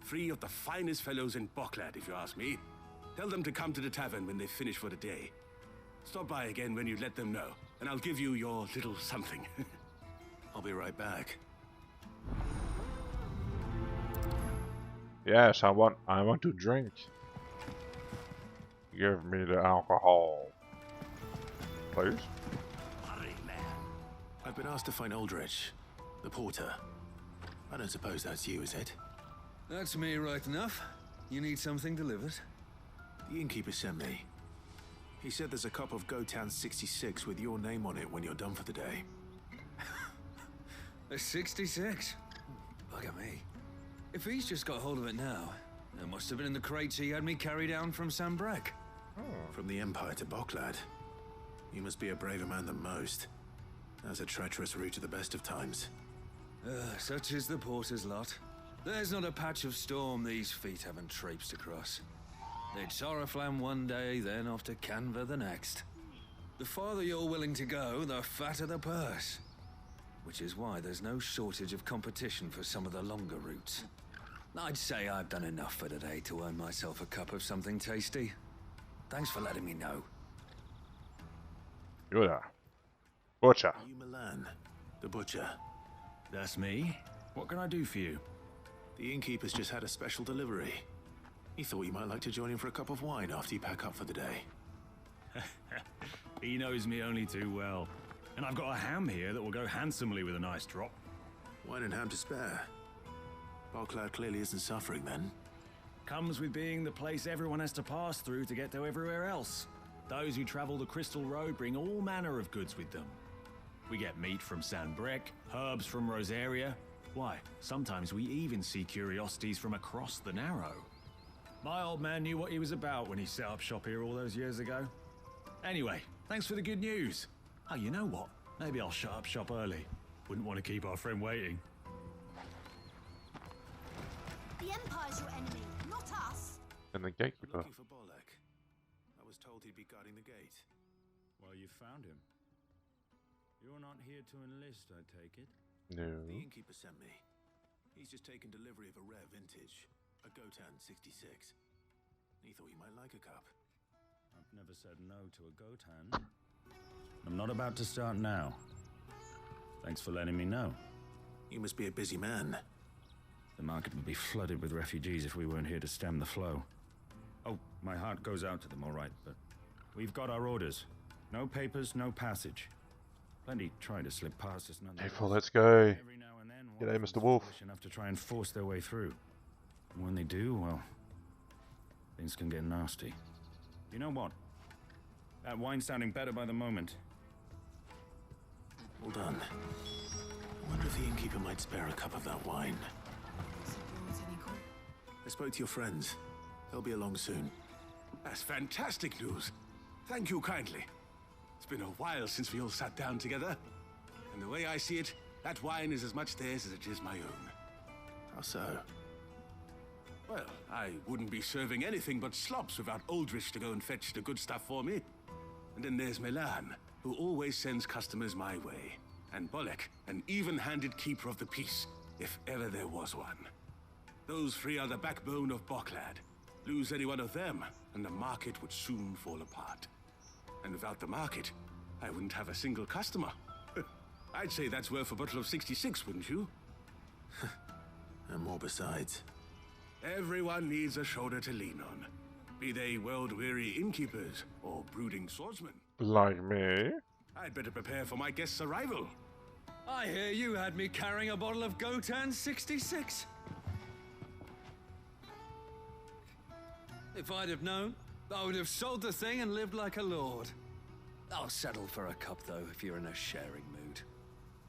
Speaker 20: Three of the finest fellows in Boklad, if you ask me. Tell them to come to the tavern when they finish for the day. Stop by again when you let them know, and I'll give you your little something.
Speaker 2: I'll be right back.
Speaker 1: Yes, I want to drink. Give me the alcohol. Please.
Speaker 2: I've been asked to find Aldrich, the porter. I don't suppose that's you, is it?
Speaker 19: That's me right enough. You need something delivered?
Speaker 2: The innkeeper sent me. He said there's a cup of Gotan 66 with your name on it when you're done for the day.
Speaker 19: A 66? Look at me. If he's just got hold of it now, it must have been in the crates he had me carry down from Sambrek.
Speaker 2: From the Empire to Boklad. You must be a braver man than most. That's a treacherous route to the best of times.
Speaker 19: Such is the porter's lot. There's not a patch of storm these feet haven't traipsed across. They'd Soraflam one day, then off to Canva the next. The farther you're willing to go, the fatter the purse. Which is why there's no shortage of competition for some of the longer routes. I'd say I've done enough for today to earn myself a cup of something tasty. Thanks for letting me know.
Speaker 1: Yoda. Butcher.
Speaker 2: Are you Milan, the butcher?
Speaker 7: That's me. What can I do for you?
Speaker 2: The innkeeper's just had a special delivery. He thought you might like to join him for a cup of wine after you pack up for the day.
Speaker 7: He knows me only too well. And I've got a ham here that will go handsomely with a nice drop.
Speaker 2: Wine and ham to spare. Boklad clearly isn't suffering then.
Speaker 7: Comes with being the place everyone has to pass through to get to everywhere else. Those who travel the Crystal Road bring all manner of goods with them. We get meat from Sanbrek, herbs from Rosaria. Why, sometimes we even see curiosities from across the Narrow. My old man knew what he was about when he set up shop here all those years ago. Anyway, thanks for the good news. Oh, you know what? Maybe I'll shut up shop early. Wouldn't want to keep our friend waiting.
Speaker 18: The Empire's your enemy, not us.
Speaker 1: And the gatekeeper.
Speaker 2: Looking for Bullock. I was told he'd be guarding the gate.
Speaker 7: Well, you found him. You're not here to enlist, I take it?
Speaker 1: No.
Speaker 2: The innkeeper sent me. He's just taken delivery of a rare vintage, a Gotan 66. He thought you might like a cup. I've never said no to a goat hand. I'm not about to start now. Thanks for letting me know. You must be a busy man. The market would be flooded with refugees if we weren't here to stem the flow. Oh, my heart goes out to them, all right, but we've got our orders. No papers, no passage. Plenty try to slip past us.
Speaker 1: April, let's go. G'day, Mr. Wolf.
Speaker 2: Enough to try and force their way through. And when they do, well, things can get nasty. You know what? That wine's sounding better by the moment. Hold on. I wonder if the innkeeper might spare a cup of that wine. I spoke to your friends. They'll be along soon.
Speaker 4: That's fantastic news. Thank you kindly. It's been a while since we all sat down together. And the way I see it, that wine is as much theirs as it is my own.
Speaker 2: How so?
Speaker 4: Well, I wouldn't be serving anything but slops without Aldrich to go and fetch the good stuff for me. And then there's Milan, who always sends customers my way. And Bolek, an even-handed keeper of the peace, if ever there was one. Those three are the backbone of Boklad. Lose any one of them, and the market would soon fall apart. And without the market, I wouldn't have a single customer. I'd say that's worth a bottle of 66, wouldn't you?
Speaker 2: And more besides.
Speaker 4: Everyone needs a shoulder to lean on. Be they world-weary innkeepers or brooding swordsmen.
Speaker 1: Like me?
Speaker 4: I'd better prepare for my guest's arrival.
Speaker 19: I hear you had me carrying a bottle of Gotan 66. If I'd have known, I would have sold the thing and lived like a lord. I'll settle for a cup, though, if you're in a sharing mood.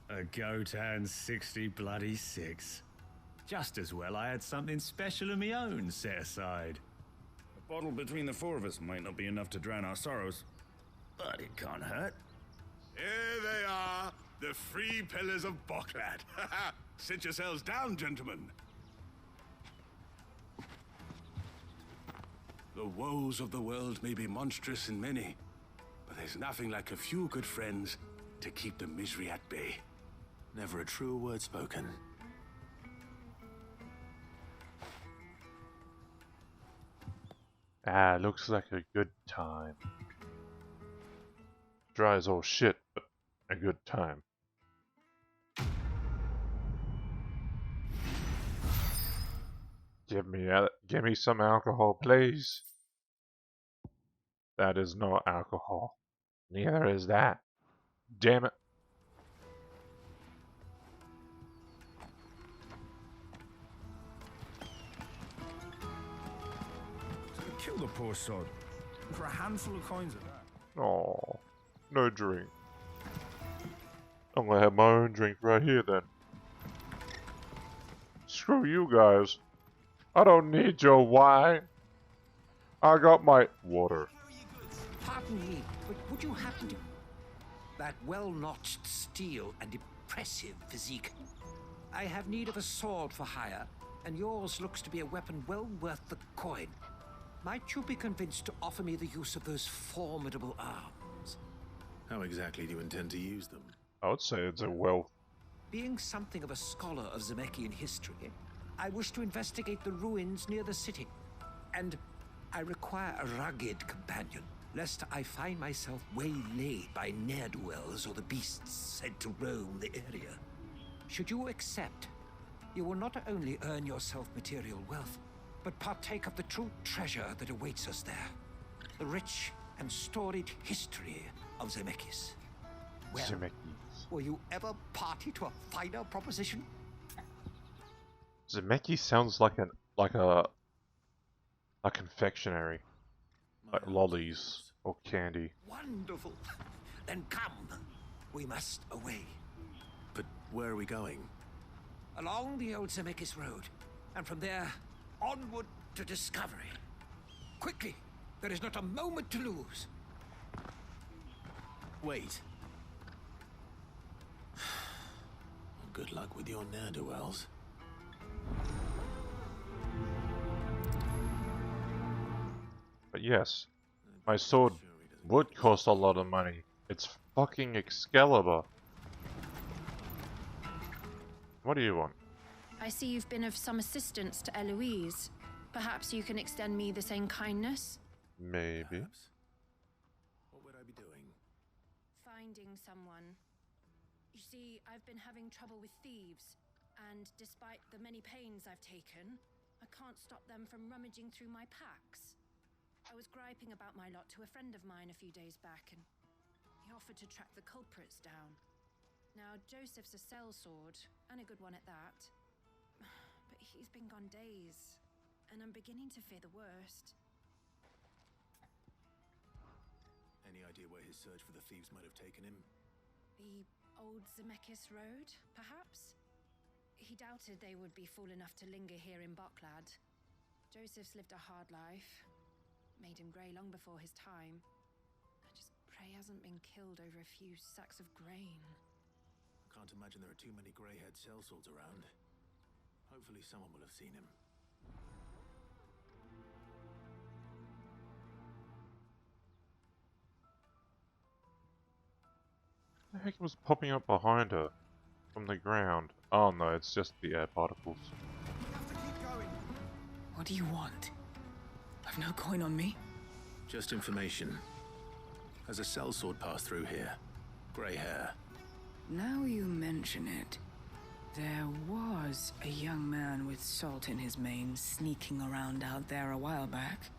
Speaker 2: A Gotan 66. Just as well I had something special of my own set aside. A bottle between the four of us might not be enough to drown our sorrows, but it can't hurt.
Speaker 4: Here they are, the three pillars of Boklad. Sit yourselves down, gentlemen. The woes of the world may be monstrous in many, but there's nothing like a few good friends to keep the misery at bay.
Speaker 2: Never a truer word spoken.
Speaker 1: Ah, looks like a good time. Dry as all shit, but a good time. Give me some alcohol, please. That is not alcohol. Neither is that. Damn it.
Speaker 2: Kill the poor sod. For a handful of coins of that.
Speaker 1: Oh, no drink. I'm gonna have my own drink right here then. Screw you guys. I don't need your wine. I got my water.
Speaker 6: Pardon me, but would you happen to... That well-notched steel and impressive physique. I have need of a sword for hire, and yours looks to be a weapon well worth the coin. Might you be convinced to offer me the use of those formidable arms?
Speaker 2: How exactly do you intend to use them?
Speaker 1: I would say it's a wealth.
Speaker 6: Being something of a scholar of Zemeckyan history, I wish to investigate the ruins near the city. And I require a rugged companion, lest I find myself waylaid by ne'er-do-wells or the beasts sent to roam the area. Should you accept, you will not only earn yourself material wealth, but partake of the true treasure that awaits us there. The rich and storied history of Zemeckis. Well, will you ever party to a finer proposition?
Speaker 1: Zemeckis sounds like a confectionery. Like lollies or candy.
Speaker 6: Wonderful. Then come. We must away.
Speaker 2: But where are we going?
Speaker 6: Along the old Zemeckis Road. And from there, onward to discovery. Quickly! There is not a moment to lose.
Speaker 2: Wait. Good luck with your ne'er-do-wells.
Speaker 1: But yes, my sword would cost a lot of money. It's fucking Excalibur. What do you want?
Speaker 17: I see you've been of some assistance to Eloise.
Speaker 3: Perhaps you can extend me the same kindness?
Speaker 1: Maybe.
Speaker 4: Perhaps. What would I be doing?
Speaker 3: Finding someone. You see, I've been having trouble with thieves, and despite the many pains I've taken, I can't stop them from rummaging through my packs. I was griping about my lot to a friend of mine a few days back, and he offered to track the culprits down. Now, Joseph's a sellsword, and a good one at that. But he's been gone days, and I'm beginning to fear the worst.
Speaker 4: Any idea where his search for the thieves might have taken him?
Speaker 3: The old Zemeckis Road, perhaps? He doubted they would be fool enough to linger here in Boklad. Joseph's lived a hard life. Made him grey long before his time. I just pray he hasn't been killed over a few sacks of grain.
Speaker 4: I can't imagine there are too many grey-haired sellswords around. Hopefully someone will have seen him.
Speaker 1: The heck was popping up behind her from the ground? Oh no, it's just the air particles.
Speaker 8: What do you want? I've no coin on me.
Speaker 4: Just information. Has a sellsword passed through here? Grey hair.
Speaker 8: Now you mention it, there was a young man with salt in his mane sneaking around out there a while back.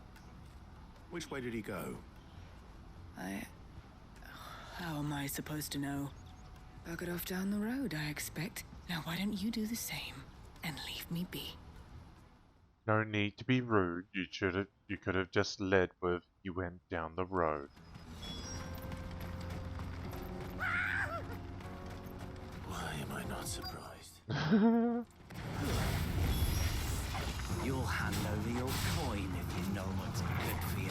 Speaker 4: Which way did he go?
Speaker 8: How am I supposed to know? Bucket off down the road, I expect. Now why don't you do the same and leave me be?
Speaker 1: No need to be rude. You could have just led with you went down the road.
Speaker 4: Why am I not surprised?
Speaker 21: You'll hand over your coin if you know what's good for you.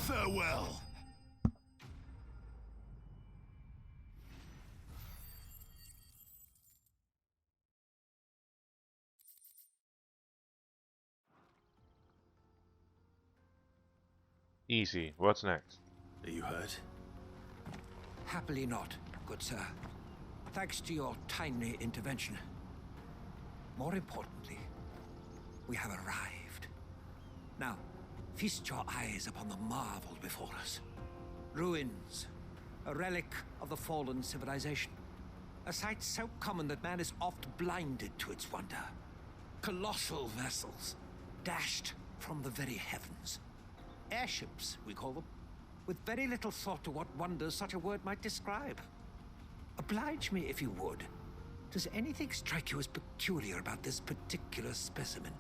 Speaker 4: Farewell.
Speaker 1: Easy. What's next?
Speaker 4: Are you hurt?
Speaker 6: Happily not, good sir. Thanks to your timely intervention. More importantly, we have arrived. Now, feast your eyes upon the marvel before us. Ruins, a relic of the fallen civilization. A sight so common that man is oft blinded to its wonder. Colossal vessels, dashed from the very heavens. Airships, we call them, with very little thought to what wonders such a word might describe. Oblige me, if you would. Does anything strike you as peculiar about this particular specimen?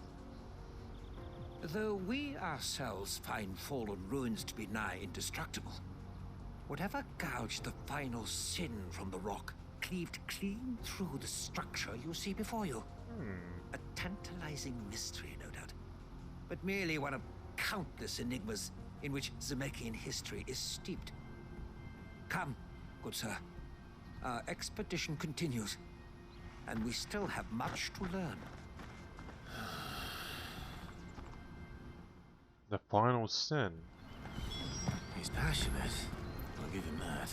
Speaker 6: Though we ourselves find fallen ruins to be nigh indestructible, whatever gouged the final sin from the rock cleaved clean through the structure you see before you. A tantalizing mystery, no doubt, but merely one of countless enigmas in which Zemeckis history is steeped. Come, good sir. Our expedition continues, and we still have much to learn.
Speaker 1: The final sin.
Speaker 4: He's passionate. I'll give him that.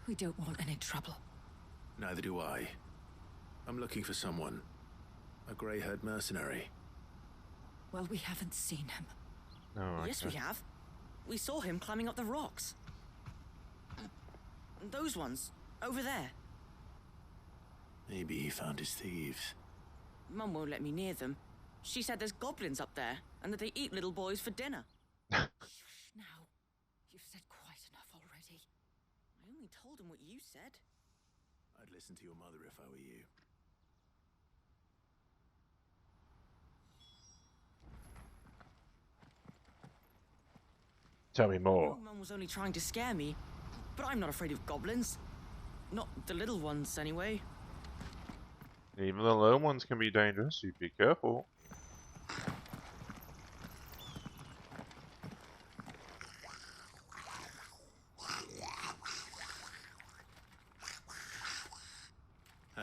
Speaker 10: We don't want any trouble.
Speaker 4: Neither do I. I'm looking for someone. A grey-haired mercenary.
Speaker 10: Well, we haven't seen him.
Speaker 1: Oh,
Speaker 22: Yes, we have. We saw him climbing up the rocks. Those ones, over there.
Speaker 4: Maybe he found his thieves.
Speaker 22: Mum won't let me near them. She said there's goblins up there, and that they eat little boys for dinner.
Speaker 10: Now, you've said quite enough already.
Speaker 22: I only told him what you said.
Speaker 4: I'd listen to your mother if I were you.
Speaker 1: Tell me more.
Speaker 22: Mum was only trying to scare me, but I'm not afraid of goblins. Not the little ones, anyway.
Speaker 1: Even the little ones can be dangerous, so you be careful.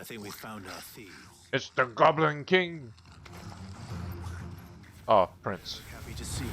Speaker 4: think we found our thieves.
Speaker 1: It's the Goblin King! Oh, Prince.
Speaker 4: Happy to see me.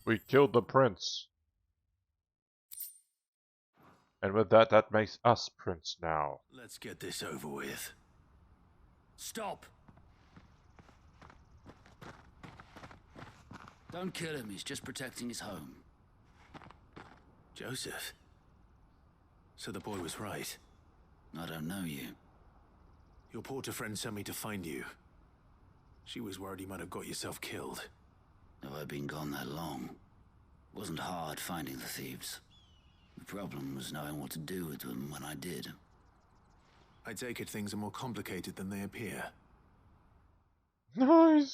Speaker 1: We killed the prince. And with that, that makes us prince now.
Speaker 4: Let's get this over with.
Speaker 21: Stop! Don't kill him, he's just protecting his home.
Speaker 4: Joseph? So the boy was right.
Speaker 21: I don't know you.
Speaker 4: Your porter friend sent me to find you. She was worried you might have got yourself killed.
Speaker 21: Have I been gone that long? It wasn't hard finding the thieves. The problem was knowing what to do with them when I did.
Speaker 4: I take it things are more complicated than they appear.
Speaker 1: No,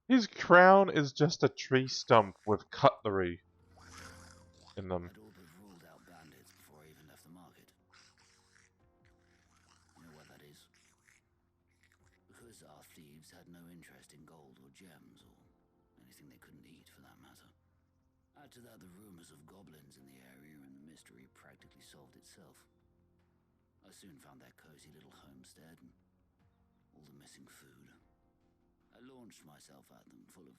Speaker 1: his crown is just a tree stump with cutlery in them.
Speaker 21: I'd all but ruled out bandits before I even left the market. You know what that is? Because our thieves had no interest in gold or gems or anything they couldn't eat for that matter. Add to that the rumors of goblins in the area and the mystery practically solved itself. I soon found their cozy little homestead and all the missing food. I launched myself at them full of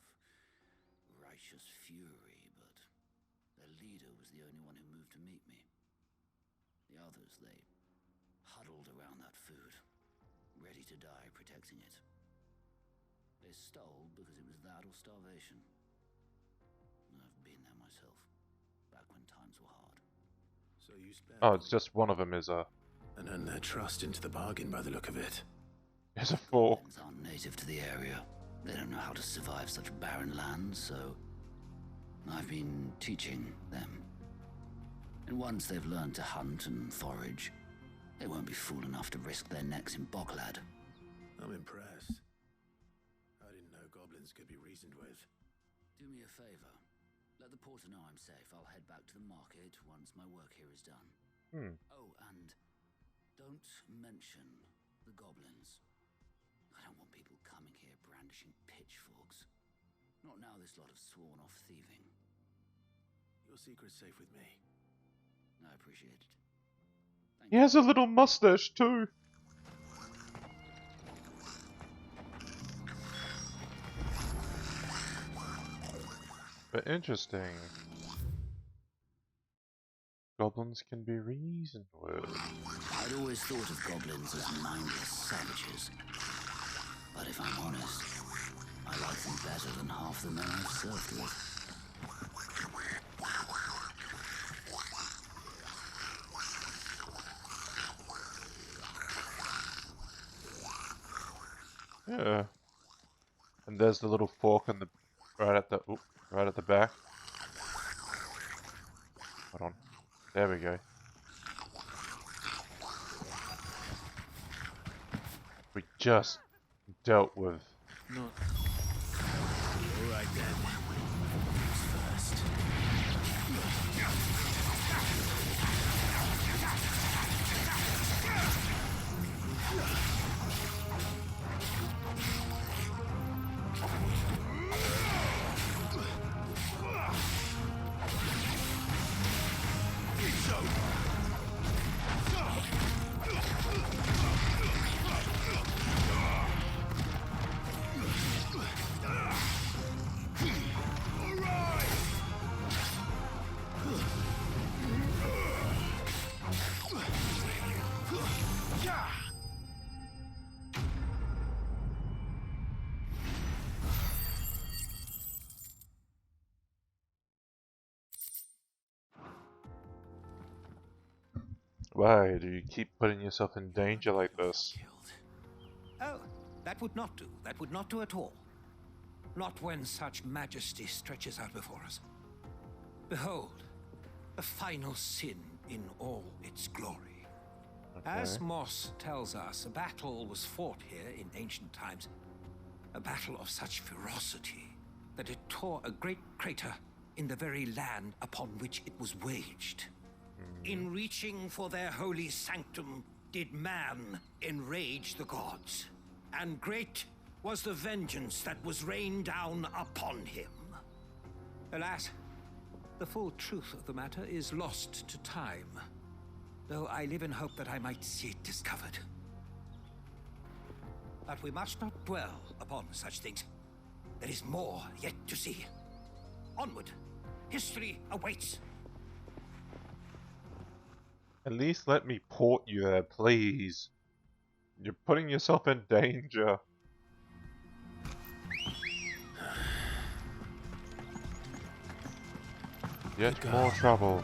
Speaker 21: righteous fury, but their leader was the only one who moved to meet me. The others, they huddled around that food, ready to die protecting it. They stole because it was that or starvation. I've been there myself, back when times were hard.
Speaker 4: So you spared
Speaker 1: Oh, it's just one of them is a...
Speaker 4: and earned their trust into the bargain by the look of it.
Speaker 1: It's a four.
Speaker 21: Goblins aren't native to the area. They don't know how to survive such barren lands, so I've been teaching them. And once they've learned to hunt and forage, they won't be fool enough to risk their necks in Boklad.
Speaker 4: I'm impressed. I didn't know goblins could be reasoned with.
Speaker 21: Do me a favor. Let the porter know I'm safe. I'll head back to the market once my work here is done. Oh, and don't mention the goblins. I don't want people coming here brandishing pitchforks. Not now this lot have sworn off thieving.
Speaker 4: Your secret's safe with me.
Speaker 21: I appreciate it.
Speaker 1: He has a little mustache too. But interesting. Goblins can be reasoned with.
Speaker 21: I'd always thought of goblins as mindless savages. But if I'm honest, I like them better than half the men I've served with.
Speaker 1: Yeah. And there's the little fork in the right at the back. Hold on. There we go. We just dealt with.
Speaker 4: Not. All right then. Who's first?
Speaker 1: Why do you keep putting yourself in danger like this?
Speaker 6: Oh, that would not do. That would not do at all. Not when such majesty stretches out before us. Behold, the final sin in all its glory.
Speaker 1: Okay.
Speaker 6: As Moss tells us, a battle was fought here in ancient times. A battle of such ferocity that it tore a great crater in the very land upon which it was waged. In reaching for their holy sanctum, did man enrage the gods, and great was the vengeance that was rained down upon him. Alas, the full truth of the matter is lost to time, though I live in hope that I might see it discovered. But we must not dwell upon such things. There is more yet to see. Onward, history awaits.
Speaker 1: At least let me port you there, please. You're putting yourself in danger. Yet more trouble.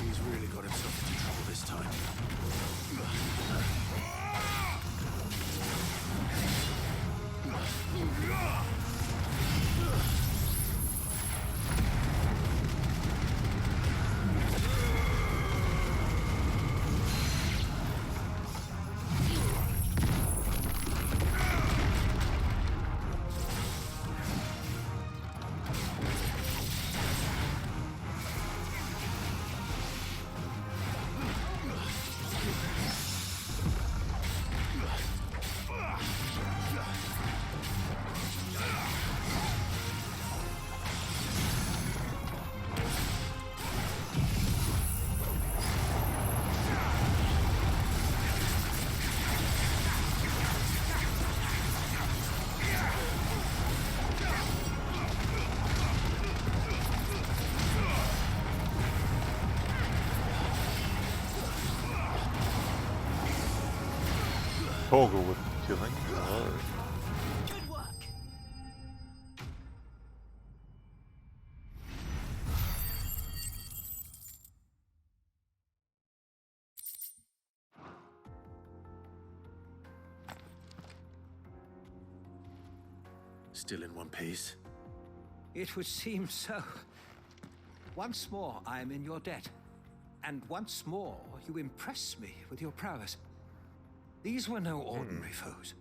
Speaker 4: He's really got himself into trouble this time.
Speaker 1: Toggle with killing. Hello.
Speaker 10: Good work.
Speaker 4: Still in one piece?
Speaker 6: It would seem so. Once more I am in your debt, and once more you impress me with your prowess. These were no ordinary foes,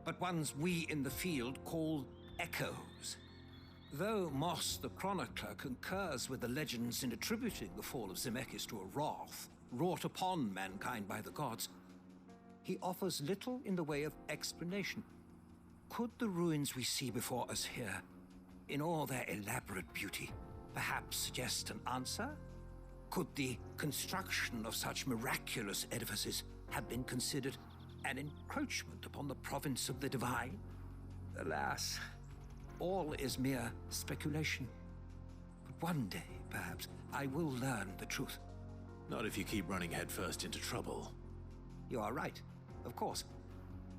Speaker 6: but ones we in the field call echoes. Though Moss the Chronicler concurs with the legends in attributing the fall of Zemeckis to a wrath wrought upon mankind by the gods, he offers little in the way of explanation. Could the ruins we see before us here, in all their elaborate beauty, perhaps suggest an answer? Could the construction of such miraculous edifices have been considered an encroachment upon the province of the divine? Alas, all is mere speculation. But one day, perhaps, I will learn the truth.
Speaker 4: Not if you keep running headfirst into trouble.
Speaker 6: You are right, of course.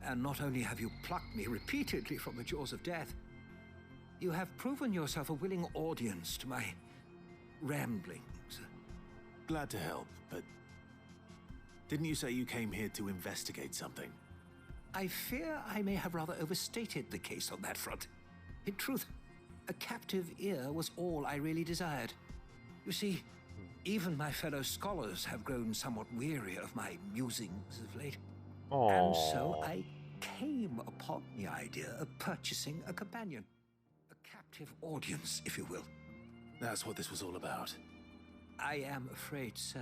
Speaker 6: And not only have you plucked me repeatedly from the jaws of death, you have proven yourself a willing audience to my ramblings.
Speaker 4: Glad to help, but didn't you say you came here to investigate something?
Speaker 6: I fear I may have rather overstated the case on that front. In truth, a captive ear was all I really desired. You see, even my fellow scholars have grown somewhat weary of my musings of late.
Speaker 1: Aww.
Speaker 6: And so I came upon the idea of purchasing a companion. A captive audience, if you will.
Speaker 4: That's what this was all about.
Speaker 6: I am afraid so.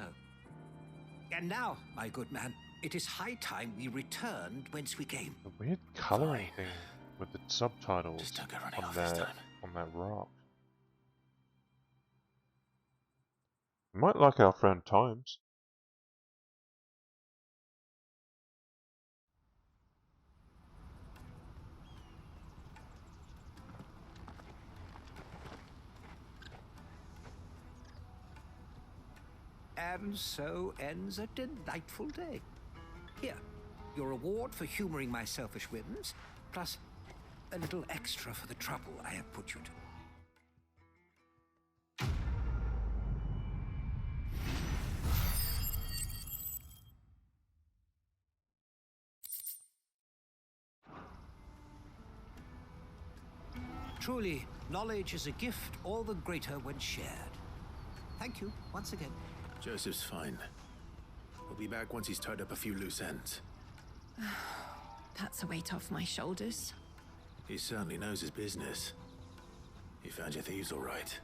Speaker 6: And now, my good man, it is high time we returned whence we came.
Speaker 1: The weird colouring thing with the subtitles
Speaker 4: Just don't go running
Speaker 1: on
Speaker 4: off this
Speaker 1: that
Speaker 4: time.
Speaker 1: on that rock. You might like our friend Times.
Speaker 6: And so ends a delightful day. Here, your reward for humoring my selfish whims, plus a little extra for the trouble I have put you to. Truly, knowledge is a gift all the greater when shared. Thank you once again.
Speaker 4: Joseph's fine. He'll be back once he's tied up a few loose ends.
Speaker 3: That's a weight off my shoulders.
Speaker 4: He certainly knows his business. He found your thieves all right.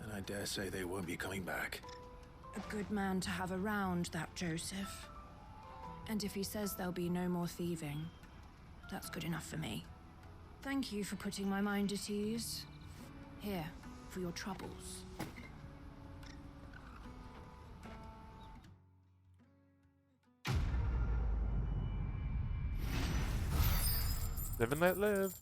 Speaker 4: And I dare say they won't be coming back.
Speaker 3: A good man to have around, that Joseph. And if he says there'll be no more thieving, that's good enough for me. Thank you for putting my mind at ease. Here, for your troubles.
Speaker 1: Live and let live.